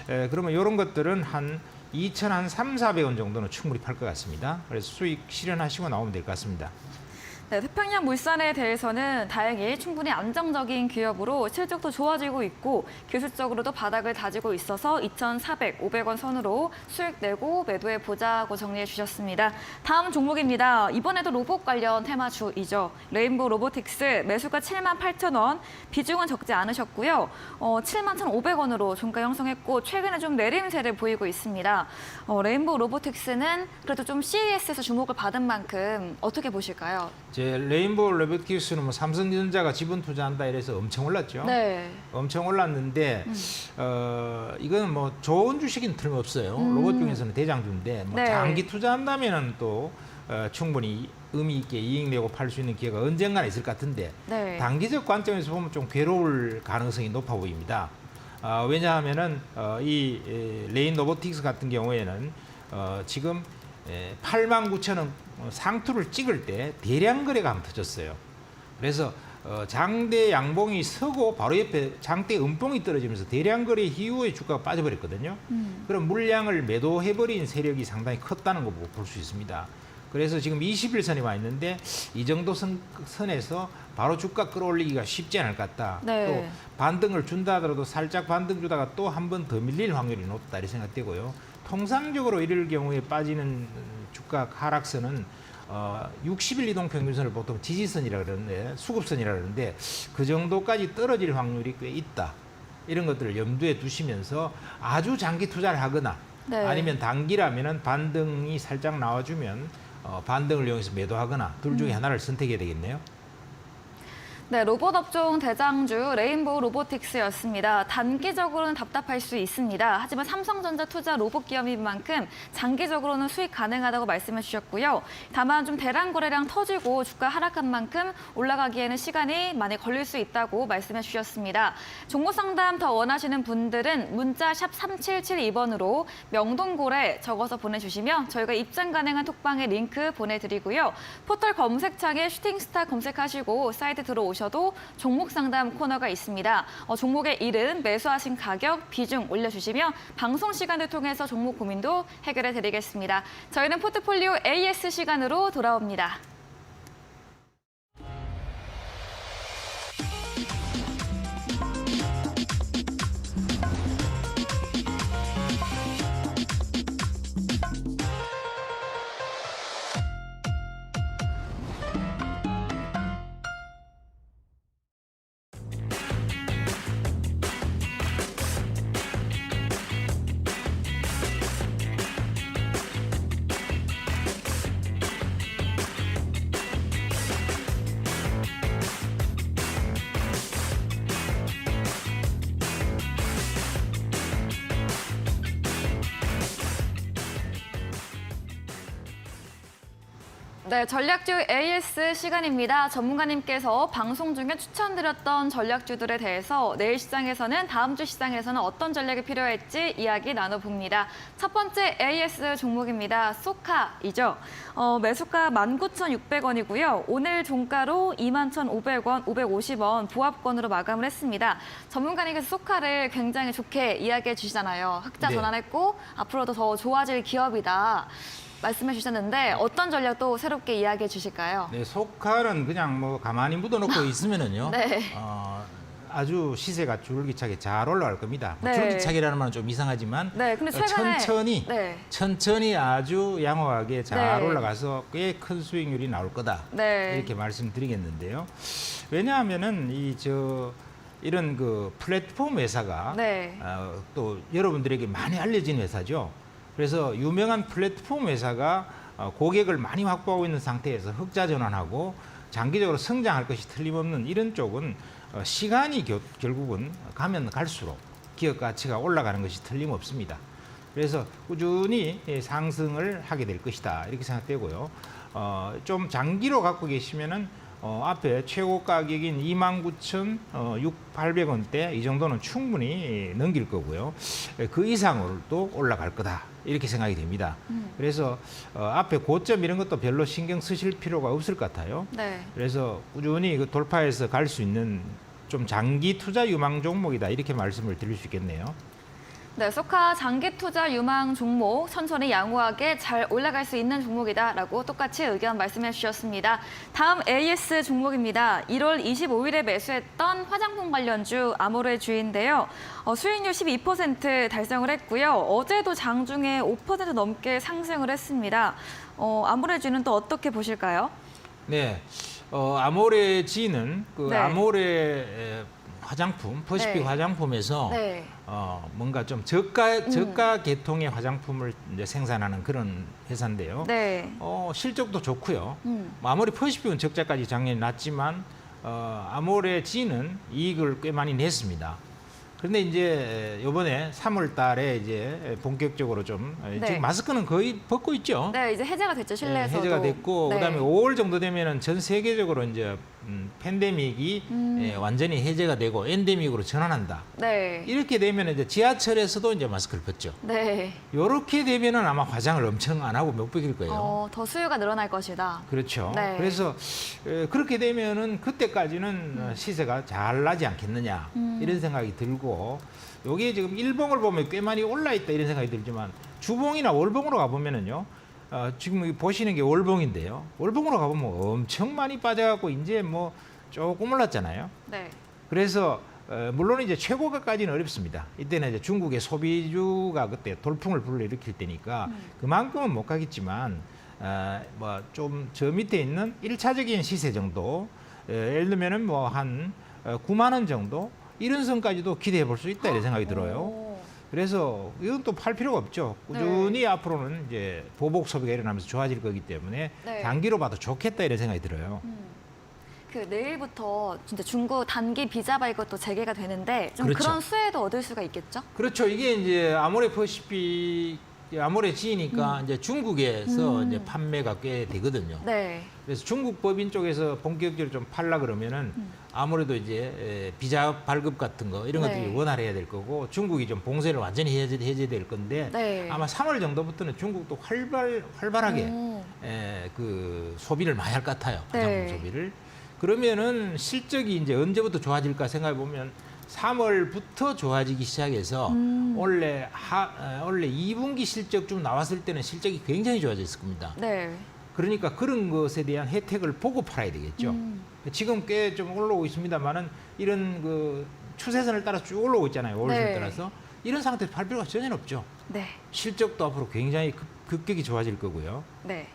그러면 이런 것들은 한 2,300~400원 정도는 충분히 팔 것 같습니다. 그래서 수익 실현하시고 나오면 될 것 같습니다. 네, 태평양 물산에 대해서는 다행히 충분히 안정적인 기업으로 실적도 좋아지고 있고 기술적으로도 바닥을 다지고 있어서 2,400, 500원 선으로 수익 내고 매도해 보자고 정리해 주셨습니다. 다음 종목입니다. 이번에도 로봇 관련 테마주이죠. 레인보우 로보틱스 매수가 78,000원, 비중은 적지 않으셨고요. 71,500원으로 종가 형성했고 최근에 좀 내림세를 보이고 있습니다. 레인보우 로보틱스는 그래도 좀 CES에서 주목을 받은 만큼 어떻게 보실까요? 제 레인보우 로보틱스는 뭐 삼성전자가 지분 투자한다 이래서 엄청 올랐죠. 네. 엄청 올랐는데 이거는 뭐 좋은 주식인 틀림없어요. 로봇 중에서는 대장주인데 뭐 네. 장기 투자한다면은 또 충분히 의미 있게 이익 내고 팔 수 있는 기회가 언젠가는 있을 것 같은데 네. 단기적 관점에서 보면 좀 괴로울 가능성이 높아 보입니다. 왜냐하면은 이 레인 로보틱스 같은 경우에는 지금 89,000원 상투를 찍을 때 대량 거래가 한번 터졌어요. 그래서 장대 양봉이 서고 바로 옆에 장대 음봉이 떨어지면서 대량 거래 이후에 주가가 빠져버렸거든요. 그럼 물량을 매도해버린 세력이 상당히 컸다는 거 볼 수 있습니다. 그래서 지금 21선이 와 있는데 이 정도 선에서 바로 주가 끌어올리기가 쉽지 않을 것 같다. 네. 또 반등을 준다 하더라도 살짝 반등 주다가 또 한 번 더 밀릴 확률이 높다 이렇게 생각되고요. 통상적으로 이럴 경우에 빠지는 주가 하락선은 60일 이동 평균선을 보통 지지선이라 그러는데 수급선이라 그러는데 그 정도까지 떨어질 확률이 꽤 있다. 이런 것들을 염두에 두시면서 아주 장기 투자를 하거나 네. 아니면 단기라면은 반등이 살짝 나와주면 반등을 이용해서 매도하거나 둘 중에 하나를 선택해야 되겠네요. 네, 로봇 업종 대장주 레인보우 로보틱스였습니다. 단기적으로는 답답할 수 있습니다. 하지만 삼성전자 투자 로봇 기업인 만큼 장기적으로는 수익 가능하다고 말씀해 주셨고요. 다만 좀 대량 거래량 터지고 주가 하락한 만큼 올라가기에는 시간이 많이 걸릴 수 있다고 말씀해 주셨습니다. 종목 상담 더 원하시는 분들은 문자 샵 3772번으로 명동고래 적어서 보내주시면 저희가 입장 가능한 톡방에 링크 보내드리고요. 포털 검색창에 슈팅스타 검색하시고 사이트 들어오셔도 종목 상담 코너가 있습니다. 종목의 이름, 매수하신 가격, 비중 올려주시면 방송 시간을 통해서 종목 고민도 해결해 드리겠습니다. 저희는 포트폴리오 AS 시간으로 돌아옵니다. 네, 전략주 AS 시간입니다. 전문가님께서 방송 중에 추천드렸던 전략주들에 대해서 내일 시장에서는 다음 주 시장에서는 어떤 전략이 필요할지 이야기 나눠봅니다. 첫 번째 AS 종목입니다. 소카이죠. 매수가 19,600원이고요. 오늘 종가로 21,500원, 550원 보합권으로 마감을 했습니다. 전문가님께서 소카를 굉장히 좋게 이야기해 주시잖아요. 흑자 네. 전환했고 앞으로도 더 좋아질 기업이다. 말씀해 주셨는데 어떤 전략도 새롭게 이야기해 주실까요? 네, 소카는 그냥 뭐 가만히 묻어놓고 있으면은요. 네. 아주 시세가 줄기차게 잘 올라갈 겁니다. 뭐 네. 줄기차게라는 말은 좀 이상하지만 네, 근데 최근에 천천히 아주 양호하게 잘 네. 올라가서 꽤 큰 수익률이 나올 거다. 네. 이렇게 말씀드리겠는데요. 왜냐하면은 이런 그 플랫폼 회사가 네. 또 여러분들에게 많이 알려진 회사죠. 그래서 유명한 플랫폼 회사가 고객을 많이 확보하고 있는 상태에서 흑자 전환하고 장기적으로 성장할 것이 틀림없는 이런 쪽은 시간이 결국은 가면 갈수록 기업 가치가 올라가는 것이 틀림없습니다. 그래서 꾸준히 상승을 하게 될 것이다 이렇게 생각되고요. 좀 장기로 갖고 계시면은 앞에 최고 가격인 29,800원대 이 정도는 충분히 넘길 거고요. 그 이상으로 또 올라갈 거다 이렇게 생각이 됩니다. 그래서 앞에 고점 이런 것도 별로 신경 쓰실 필요가 없을 것 같아요. 네. 그래서 꾸준히 그 돌파해서 갈 수 있는 좀 장기 투자 유망 종목이다 이렇게 말씀을 드릴 수 있겠네요. 네, 소카 장기 투자 유망 종목 천천히 양호하게 잘 올라갈 수 있는 종목이다라고 똑같이 의견 말씀해 주셨습니다. 다음 AS 종목입니다. 1월 25일에 매수했던 화장품 관련주 아모레주인데요. 수익률 12% 달성을 했고요. 어제도 장중에 5% 넘게 상승을 했습니다. 아모레주는 또 어떻게 보실까요? 네, 아모레지는 그 네. 아모레 화장품, 퍼시픽 네. 화장품에서 네. 뭔가 좀 저가 계통의 화장품을 이제 생산하는 그런 회사인데요. 네. 실적도 좋고요. 아무리 퍼시픽은 적자까지 작년에 났지만 아모레진은 이익을 꽤 많이 냈습니다. 그런데 이제 이번에 3월 달에 이제 본격적으로 좀 네. 지금 마스크는 거의 벗고 있죠. 네, 이제 해제가 됐죠, 실내에서도. 해제가 됐고 네. 그다음에 5월 정도 되면은 전 세계적으로 이제 팬데믹이 완전히 해제가 되고 엔데믹으로 전환한다. 네. 이렇게 되면 이제 지하철에서도 이제 마스크를 벗죠. 네. 이렇게 되면은 아마 화장을 엄청 안 하고 못 벗길 거예요. 더 수요가 늘어날 것이다. 그렇죠. 네. 그래서 그렇게 되면은 그때까지는 시세가 잘 나지 않겠느냐 이런 생각이 들고 여기에 지금 일봉을 보면 꽤 많이 올라 있다 이런 생각이 들지만 주봉이나 월봉으로 가보면은요. 지금 보시는 게 월봉인데요. 월봉으로 가보면 엄청 많이 빠져갖고 이제 뭐 조금 올랐잖아요. 네. 그래서 물론 이제 최고가까지는 어렵습니다. 이때는 이제 중국의 소비주가 그때 돌풍을 불러일으킬 때니까 그만큼은 못 가겠지만 뭐 좀 저 밑에 있는 1차적인 시세 정도 예를 들면은 뭐 한 9만 원 정도 이런 선까지도 기대해 볼 수 있다 이런 생각이 들어요. 오. 그래서 이건 또 팔 필요가 없죠. 꾸준히 앞으로는 이제 보복 소비가 일어나면서 좋아질 거기 때문에 네. 단기로 봐도 좋겠다 이런 생각이 들어요. 그 내일부터 진짜 중국 단기 비자 발급도 재개가 되는데 좀 그렇죠. 그런 수혜도 얻을 수가 있겠죠? 그렇죠. 이게 이제 아모레 퍼시픽 아모레지니까 이제 중국에서 이제 판매가 꽤 되거든요. 네. 그래서 중국 법인 쪽에서 본격적으로 좀 팔라 그러면은 아무래도 이제 비자 발급 같은 거 이런 것들이 네. 원활해야 될 거고 중국이 좀 봉쇄를 완전히 해제될 건데 네. 아마 3월 정도부터는 중국도 활발하게 오. 그 소비를 많이 할 것 같아요. 네. 화장품 소비를. 그러면은 실적이 이제 언제부터 좋아질까 생각해 보면 3월부터 좋아지기 시작해서 원래 2분기 실적 좀 나왔을 때는 실적이 굉장히 좋아졌을 겁니다. 네. 그러니까 그런 것에 대한 혜택을 보고 팔아야 되겠죠. 지금 꽤 좀 올라오고 있습니다만은 이런 그 추세선을 따라 쭉 올라오고 있잖아요. 5월선 네. 따라서 이런 상태에서 팔 필요가 전혀 없죠. 네. 실적도 앞으로 굉장히 급격히 좋아질 거고요. 네.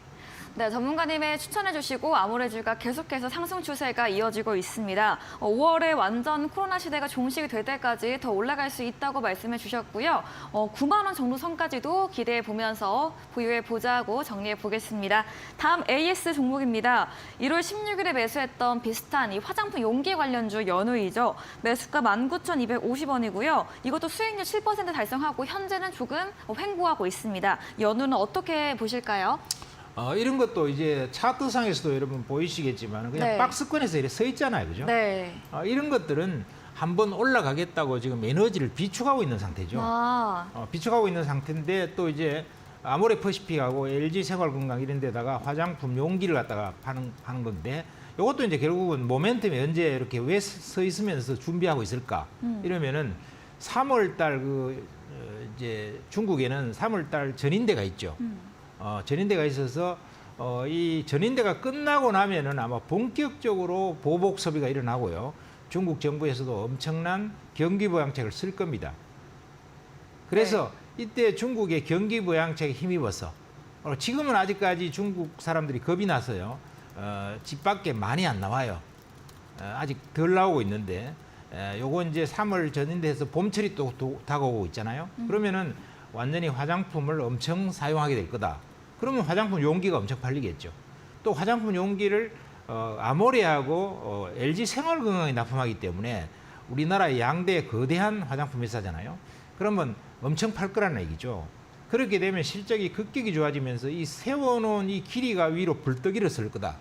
네, 전문가님의 추천해 주시고 아모레주가 계속해서 상승 추세가 이어지고 있습니다. 5월에 완전 코로나 시대가 종식이 될 때까지 더 올라갈 수 있다고 말씀해 주셨고요. 9만 원 정도 선까지도 기대해 보면서 보유해 보자고 정리해 보겠습니다. 다음 AS 종목입니다. 1월 16일에 매수했던 비슷한 이 화장품 용기 관련주 연우이죠. 매수가 19,250원이고요. 이것도 수익률 7% 달성하고 현재는 조금 횡보하고 있습니다. 연우는 어떻게 보실까요? 이런 것도 이제 차트상에서도 여러분 보이시겠지만 그냥 네. 박스권에서 이렇게 서 있잖아요. 그죠? 네. 이런 것들은 한번 올라가겠다고 지금 에너지를 비축하고 있는 상태죠. 비축하고 있는 상태인데 또 이제 아모레 퍼시픽하고 LG 생활건강 이런 데다가 화장품 용기를 갖다가 파는 건데 이것도 이제 결국은 모멘텀이 언제 이렇게 왜 서 있으면서 준비하고 있을까? 이러면은 3월 달 이제 중국에는 3월 달 전인대가 있죠. 전인대가 있어서 이 전인대가 끝나고 나면은 아마 본격적으로 보복 소비가 일어나고요. 중국 정부에서도 엄청난 경기 부양책을 쓸 겁니다. 그래서 이때 중국의 경기 부양책에 힘입어서 지금은 아직까지 중국 사람들이 겁이 나서요. 집 밖에 많이 안 나와요. 아직 덜 나오고 있는데 요거 이제 3월 전인대에서 봄철이 또 다가오고 있잖아요. 그러면은 완전히 화장품을 엄청 사용하게 될 거다. 그러면 화장품 용기가 엄청 팔리겠죠. 또 화장품 용기를 아모레하고 LG 생활건강에 납품하기 때문에 우리나라의 양대 거대한 화장품 회사잖아요. 그러면 엄청 팔 거라는 얘기죠. 그렇게 되면 실적이 급격히 좋아지면서 이 세워놓은 이 길이가 위로 불떡 일어설 거다.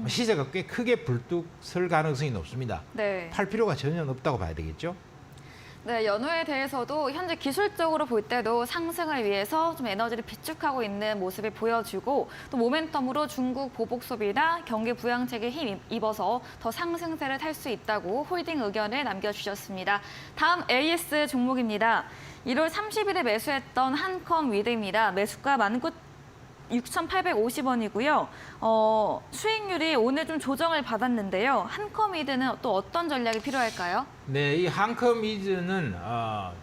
시세가 꽤 크게 불뚝 설 가능성이 높습니다. 네. 팔 필요가 전혀 없다고 봐야 되겠죠. 네, 연우에 대해서도 현재 기술적으로 볼 때도 상승을 위해서 좀 에너지를 비축하고 있는 모습을 보여주고 또 모멘텀으로 중국 보복 소비나 경기 부양책에 힘입어서 더 상승세를 탈 수 있다고 홀딩 의견을 남겨주셨습니다. 다음 AS 종목입니다. 1월 30일에 매수했던 한컴 위드입니다. 매수가 6,850원이고요. 수익률이 오늘 좀 조정을 받았는데요. 한컴 위드는 또 어떤 전략이 필요할까요? 네, 이 한컴 위즈는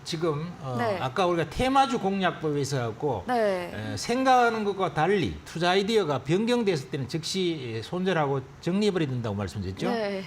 지금 네. 아까 우리가 테마주 공략법에 있어갖고 네. 생각하는 것과 달리 투자 아이디어가 변경됐을 때는 즉시 손절하고 정리해버려야 된다고 말씀드렸죠. 네.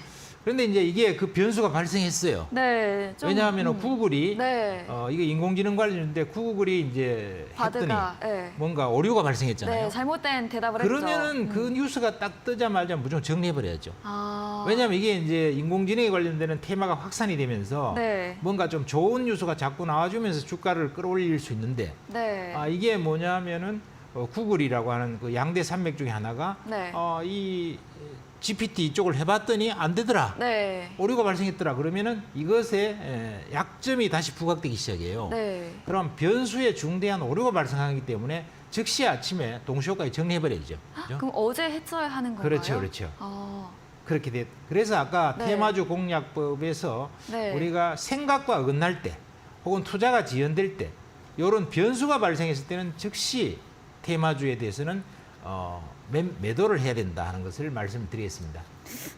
그런데 이제 이게 그 변수가 발생했어요. 네. 좀, 왜냐하면 구글이 네. 이게 인공지능 관련인데 구글이 이제 했더니 바드가, 네. 뭔가 오류가 발생했잖아요. 네, 잘못된 대답을 그러면은 했죠. 그 뉴스가 딱 뜨자마자 무조건 정리해버려야죠. 아. 왜냐하면 이게 이제 인공지능에 관련되는 테마가 확산이 되면서 네. 뭔가 좀 좋은 뉴스가 자꾸 나와주면서 주가를 끌어올릴 수 있는데 네. 이게 뭐냐면은 구글이라고 하는 그 양대 산맥 중에 하나가 네. 이 GPT 이쪽을 해봤더니 안 되더라. 네. 오류가 발생했더라. 그러면은 이것에 약점이 다시 부각되기 시작해요. 네. 그럼 변수에 중대한 오류가 발생하기 때문에 즉시 아침에 동시효과에 정리해버려야죠. 그죠? 그럼 어제 했어야 하는 건가요? 그렇죠, 그렇죠. 아. 그렇게 돼. 그래서 아까 네. 테마주 공략법에서 네. 우리가 생각과 어긋날 때, 혹은 투자가 지연될 때, 이런 변수가 발생했을 때는 즉시 테마주에 대해서는 매도를 해야 된다 하는 것을 말씀드리겠습니다.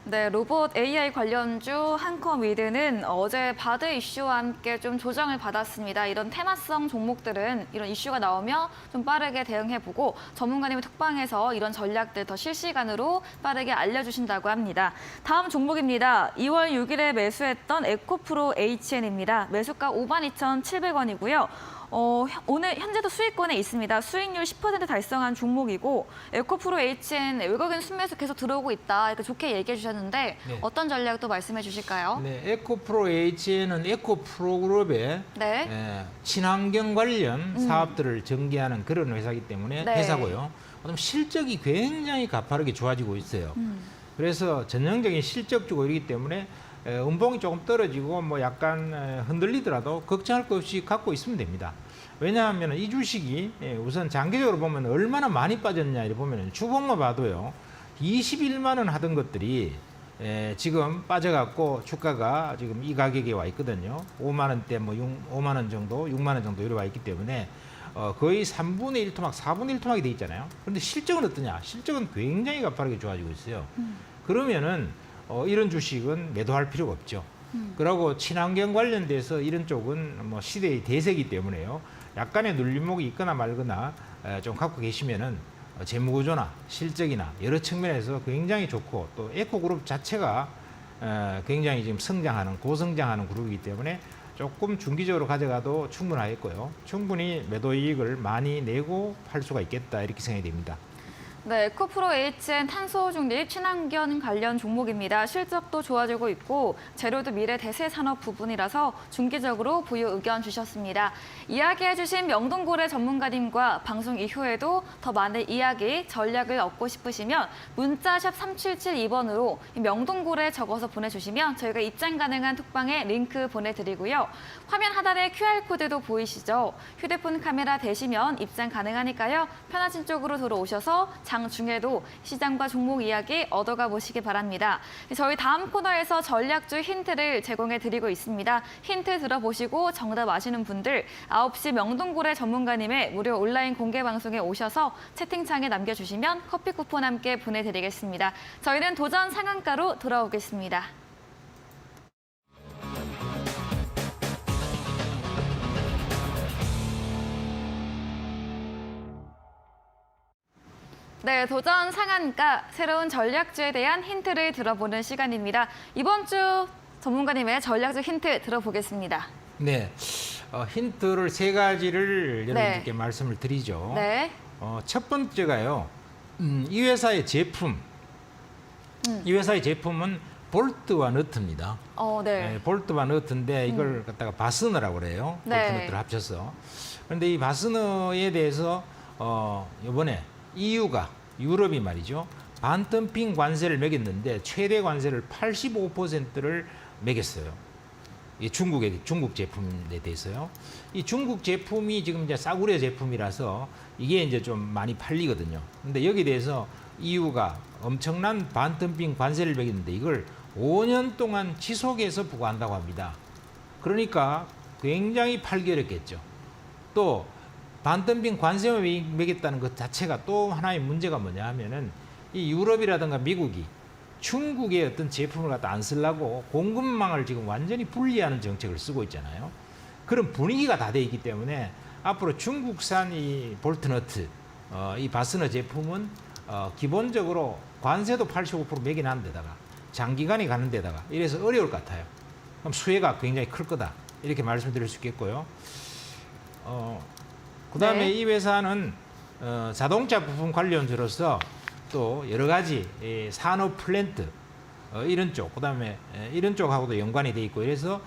네, 로봇 AI 관련주 한컴위드는 어제 바드 이슈와 함께 좀 조정을 받았습니다. 이런 테마성 종목들은 이런 이슈가 나오면 좀 빠르게 대응해보고 전문가님의 톡방에서 이런 전략들 더 실시간으로 빠르게 알려주신다고 합니다. 다음 종목입니다. 2월 6일에 매수했던 에코프로 HN입니다. 매수가 52,700원이고요. 오늘 현재도 수익권에 있습니다. 수익률 10% 달성한 종목이고 에코프로 HN 외국인 순매수 계속 들어오고 있다. 이렇게 좋게 얘기해 주셨는데 네. 어떤 전략도 말씀해 주실까요? 네, 에코프로 H는 에코프로그룹의 네. 친환경 관련 사업들을 전개하는 그런 회사이기 때문에 네. 회사고요. 그다음 실적이 굉장히 가파르게 좋아지고 있어요. 그래서 전형적인 실적주고 이기 때문에 음봉이 조금 떨어지고 뭐 약간 흔들리더라도 걱정할 것 없이 갖고 있으면 됩니다. 왜냐하면 이 주식이 우선 장기적으로 보면 얼마나 많이 빠졌냐 이렇게 보면 주봉만 봐도요. 21만 원 하던 것들이 지금 빠져갖고 주가가 지금 이 가격에 와 있거든요. 5만 원대 뭐 5만 원 정도, 6만 원 정도 이렇게 와 있기 때문에 거의 3분의 1 토막, 4분의 1 토막이 돼 있잖아요. 그런데 실적은 어떠냐? 실적은 굉장히 가파르게 좋아지고 있어요. 그러면은 이런 주식은 매도할 필요가 없죠. 그리고 친환경 관련돼서 이런 쪽은 뭐 시대의 대세이기 때문에요. 약간의 눌림목이 있거나 말거나 좀 갖고 계시면은 재무구조나 실적이나 여러 측면에서 굉장히 좋고 또 에코그룹 자체가 굉장히 지금 성장하는 고성장하는 그룹이기 때문에 조금 중기적으로 가져가도 충분하겠고요. 충분히 매도 이익을 많이 내고 팔 수가 있겠다 이렇게 생각이 됩니다. 네, 에코프로 HN 탄소 중립 친환경 관련 종목입니다. 실적도 좋아지고 있고 재료도 미래 대세 산업 부분이라서 중기적으로 부유 의견 주셨습니다. 이야기해 주신 명동고래 전문가님과 방송 이후에도 더 많은 이야기, 전략을 얻고 싶으시면 문자샵 3772번으로 명동고래 적어서 보내주시면 저희가 입장 가능한 톡방에 링크 보내드리고요. 화면 하단에 QR코드도 보이시죠? 휴대폰 카메라 대시면 입장 가능하니까요. 편하신 쪽으로 들어오셔서 장중에도 시장과 종목 이야기 얻어가 보시기 바랍니다. 저희 다음 코너에서 전략주 힌트를 제공해 드리고 있습니다. 힌트 들어보시고 정답 아시는 분들 9시 명동고래 전문가님의 무료 온라인 공개 방송에 오셔서 채팅창에 남겨주시면 커피 쿠폰 함께 보내드리겠습니다. 저희는 도전 상한가로 돌아오겠습니다. 네, 도전 상한가, 새로운 전략주에 대한 힌트를 들어보는 시간입니다. 이번 주 전문가님의 전략주 힌트 들어보겠습니다. 네, 힌트를 세 가지를 여러분들께 말씀을 드리죠. 네. 첫 번째가요, 이 회사의 제품. 이 회사의 제품은 볼트와 너트입니다. 네. 볼트와 너트인데 이걸 갖다가 바스너라고 그래요. 네. 볼트 너트를 합쳐서. 그런데 이 바스너에 대해서 이번에 EU가 유럽이 말이죠. 반덤핑 관세를 매겼는데 최대 관세를 85%를 매겼어요. 이 중국 제품에 대해서요. 이 중국 제품이 지금 이제 싸구려 제품이라서 이게 이제 좀 많이 팔리거든요. 근데 여기에 대해서 EU가 엄청난 반덤핑 관세를 매겼는데 이걸 5년 동안 지속해서 부과한다고 합니다. 그러니까 굉장히 팔기 어렵겠죠. 또 반덤핑 관세만 매겼다는 것 자체가 또 하나의 문제가 뭐냐 하면은 이 유럽이라든가 미국이 중국의 어떤 제품을 갖다 안 쓰려고 공급망을 지금 완전히 분리하는 정책을 쓰고 있잖아요. 그런 분위기가 다 돼 있기 때문에 앞으로 중국산 이 볼트너트, 이 바스너 제품은 기본적으로 관세도 85% 매긴 한 데다가 장기간에 가는 데다가 이래서 어려울 것 같아요. 그럼 수혜가 굉장히 클 거다. 이렇게 말씀드릴 수 있겠고요. 그다음에 네. 이 회사는 자동차 부품 관련주로서 또 여러 가지 산업 플랜트 이런 쪽, 그다음에 이런 쪽하고도 연관이 돼 있고 이래서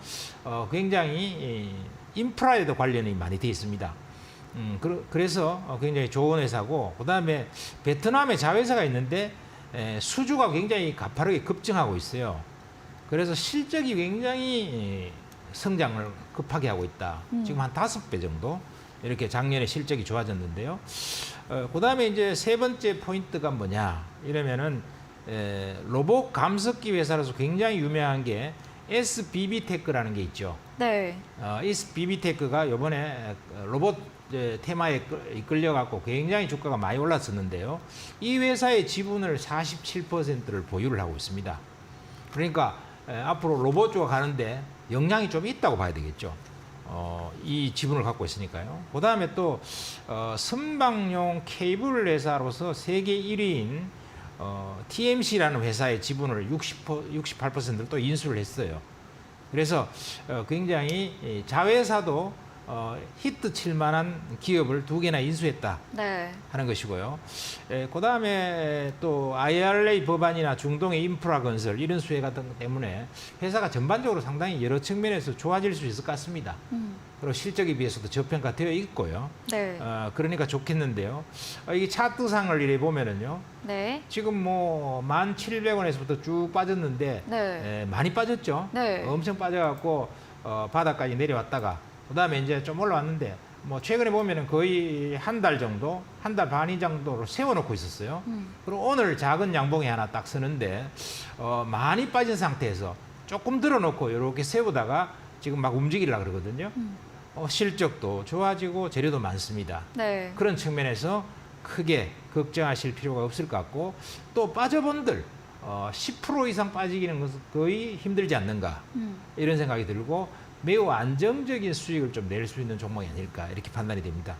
굉장히 인프라에도 관련이 많이 돼 있습니다. 그래서 굉장히 좋은 회사고, 그다음에 베트남에 자회사가 있는데 수주가 굉장히 가파르게 급증하고 있어요. 그래서 실적이 굉장히 성장을 급하게 하고 있다. 지금 한 5배 정도 이렇게 작년에 실적이 좋아졌는데요. 그다음에 이제 세 번째 포인트가 뭐냐 이러면은 로봇 감속기 회사로서 굉장히 유명한 게 SBB테크라는 게 있죠. 네. SBB테크가 이번에 로봇 테마에 이끌려갖고 굉장히 주가가 많이 올랐었는데요. 이 회사의 지분을 47%를 보유를 하고 있습니다. 그러니까 앞으로 로봇 쪽으로 가는데 영향이 좀 있다고 봐야 되겠죠. 이 지분을 갖고 있으니까요. 그 다음에 또 선박용 케이블 회사로서 세계 1위인 TMC라는 회사의 지분을 68%를 또 인수를 했어요. 그래서 굉장히 자회사도 히트 칠 만한 기업을 2개나 인수했다 네. 하는 것이고요. 그 다음에 또 IRA 법안이나 중동의 인프라 건설 이런 수혜 같은 것 때문에 회사가 전반적으로 상당히 여러 측면에서 좋아질 수 있을 것 같습니다. 그리고 실적에 비해서도 저평가되어 있고요. 네. 그러니까 좋겠는데요. 이게 차트상을 이래 보면은요. 네. 지금 뭐 1,700원에서부터 쭉 빠졌는데 네. 많이 빠졌죠. 네. 엄청 빠져갖고 바닥까지 내려왔다가 그다음에 이제 좀 올라왔는데 뭐 최근에 보면은 거의 한 달 정도, 한 달 반 이 정도로 세워놓고 있었어요. 그리고 오늘 작은 양봉이 하나 딱 서는데 많이 빠진 상태에서 조금 들어놓고 이렇게 세우다가 지금 막 움직이려고 그러거든요. 실적도 좋아지고 재료도 많습니다. 네. 그런 측면에서 크게 걱정하실 필요가 없을 것 같고, 또 빠져본들 10% 이상 빠지기는 것은 거의 힘들지 않는가 이런 생각이 들고, 매우 안정적인 수익을 좀 낼 수 있는 종목이 아닐까 이렇게 판단이 됩니다.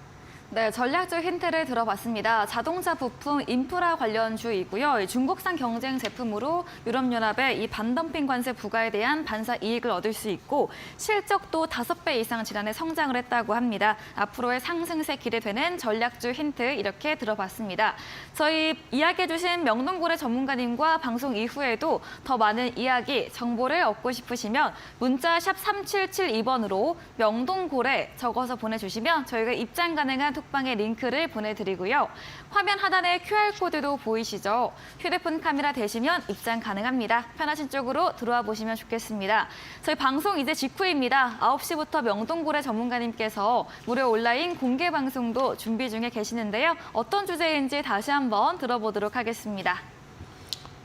네, 전략적 힌트를 들어봤습니다. 자동차 부품 인프라 관련주이고요. 이 중국산 경쟁 제품으로 유럽연합의 이 반덤핑 관세 부과에 대한 반사 이익을 얻을 수 있고, 실적도 5배 이상 지난해 성장을 했다고 합니다. 앞으로의 상승세 기대되는 전략주 힌트 이렇게 들어봤습니다. 저희 이야기해주신 명동고래 전문가님과 방송 이후에도 더 많은 이야기, 정보를 얻고 싶으시면 문자 샵 3772번으로 명동고래 적어서 보내주시면 저희가 입장 가능한 톡방에 링크를 보내드리고요. 화면 하단에 QR코드도 보이시죠? 휴대폰 카메라 되시면 입장 가능합니다. 편하신 쪽으로 들어와 보시면 좋겠습니다. 저희 방송 이제 직후입니다. 9시부터 명동고래 전문가님께서 무료 온라인 공개 방송도 준비 중에 계시는데요. 어떤 주제인지 다시 한번 들어보도록 하겠습니다.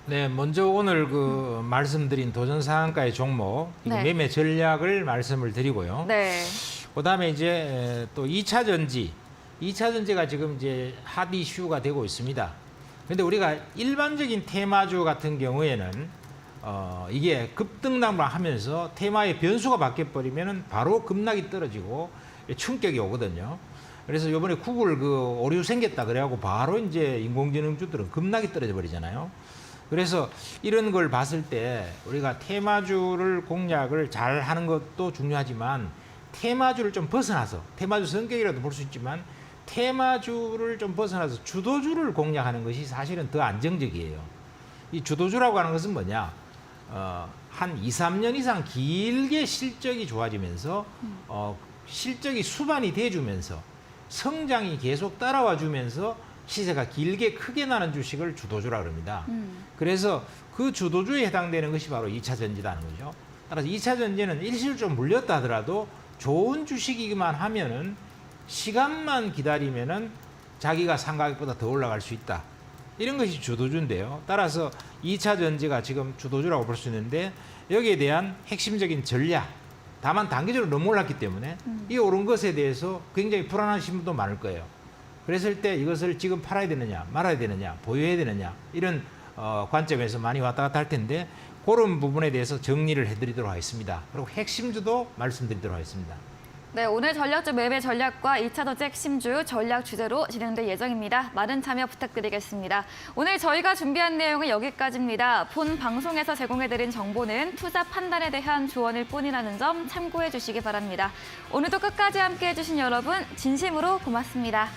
네, 먼저 오늘 그 말씀드린 도전상한가의 종목 네. 매매 전략을 말씀을 드리고요. 네. 그다음에 이제 또 2차 전지, 2차 전지가 지금 이제 핫 이슈가 되고 있습니다. 근데 우리가 일반적인 테마주 같은 경우에는 이게 급등락을 하면서 테마의 변수가 바뀌어버리면 바로 급락이 떨어지고 충격이 오거든요. 그래서 이번에 구글 그 오류 생겼다 그래갖고 바로 이제 인공지능주들은 급락이 떨어져 버리잖아요. 그래서 이런 걸 봤을 때 우리가 테마주를 공략을 잘 하는 것도 중요하지만, 테마주를 좀 벗어나서, 테마주 성격이라도 볼 수 있지만 테마주를 좀 벗어나서 주도주를 공략하는 것이 사실은 더 안정적이에요. 이 주도주라고 하는 것은 뭐냐? 한 2, 3년 이상 길게 실적이 좋아지면서 실적이 수반이 돼주면서 성장이 계속 따라와 주면서 시세가 길게 크게 나는 주식을 주도주라 그럽니다. 그래서 그 주도주에 해당되는 것이 바로 2차 전지라는 거죠. 따라서 2차 전지는 일시적으로 좀 물렸다 하더라도 좋은 주식이기만 하면은, 시간만 기다리면은 자기가 산 가격보다 더 올라갈 수 있다. 이런 것이 주도주인데요. 따라서 2차 전지가 지금 주도주라고 볼 수 있는데, 여기에 대한 핵심적인 전략, 다만 단기적으로 너무 올랐기 때문에 이 오른 것에 대해서 굉장히 불안하신 분도 많을 거예요. 그랬을 때 이것을 지금 팔아야 되느냐, 말아야 되느냐, 보유해야 되느냐, 이런 관점에서 많이 왔다 갔다 할 텐데, 그런 부분에 대해서 정리를 해드리도록 하겠습니다. 그리고 핵심주도 말씀드리도록 하겠습니다. 네, 오늘 전략주 매매 전략과 2차 더치 핵심주 전략 주제로 진행될 예정입니다. 많은 참여 부탁드리겠습니다. 오늘 저희가 준비한 내용은 여기까지입니다. 본 방송에서 제공해드린 정보는 투자 판단에 대한 조언일 뿐이라는 점 참고해 주시기 바랍니다. 오늘도 끝까지 함께해 주신 여러분 진심으로 고맙습니다.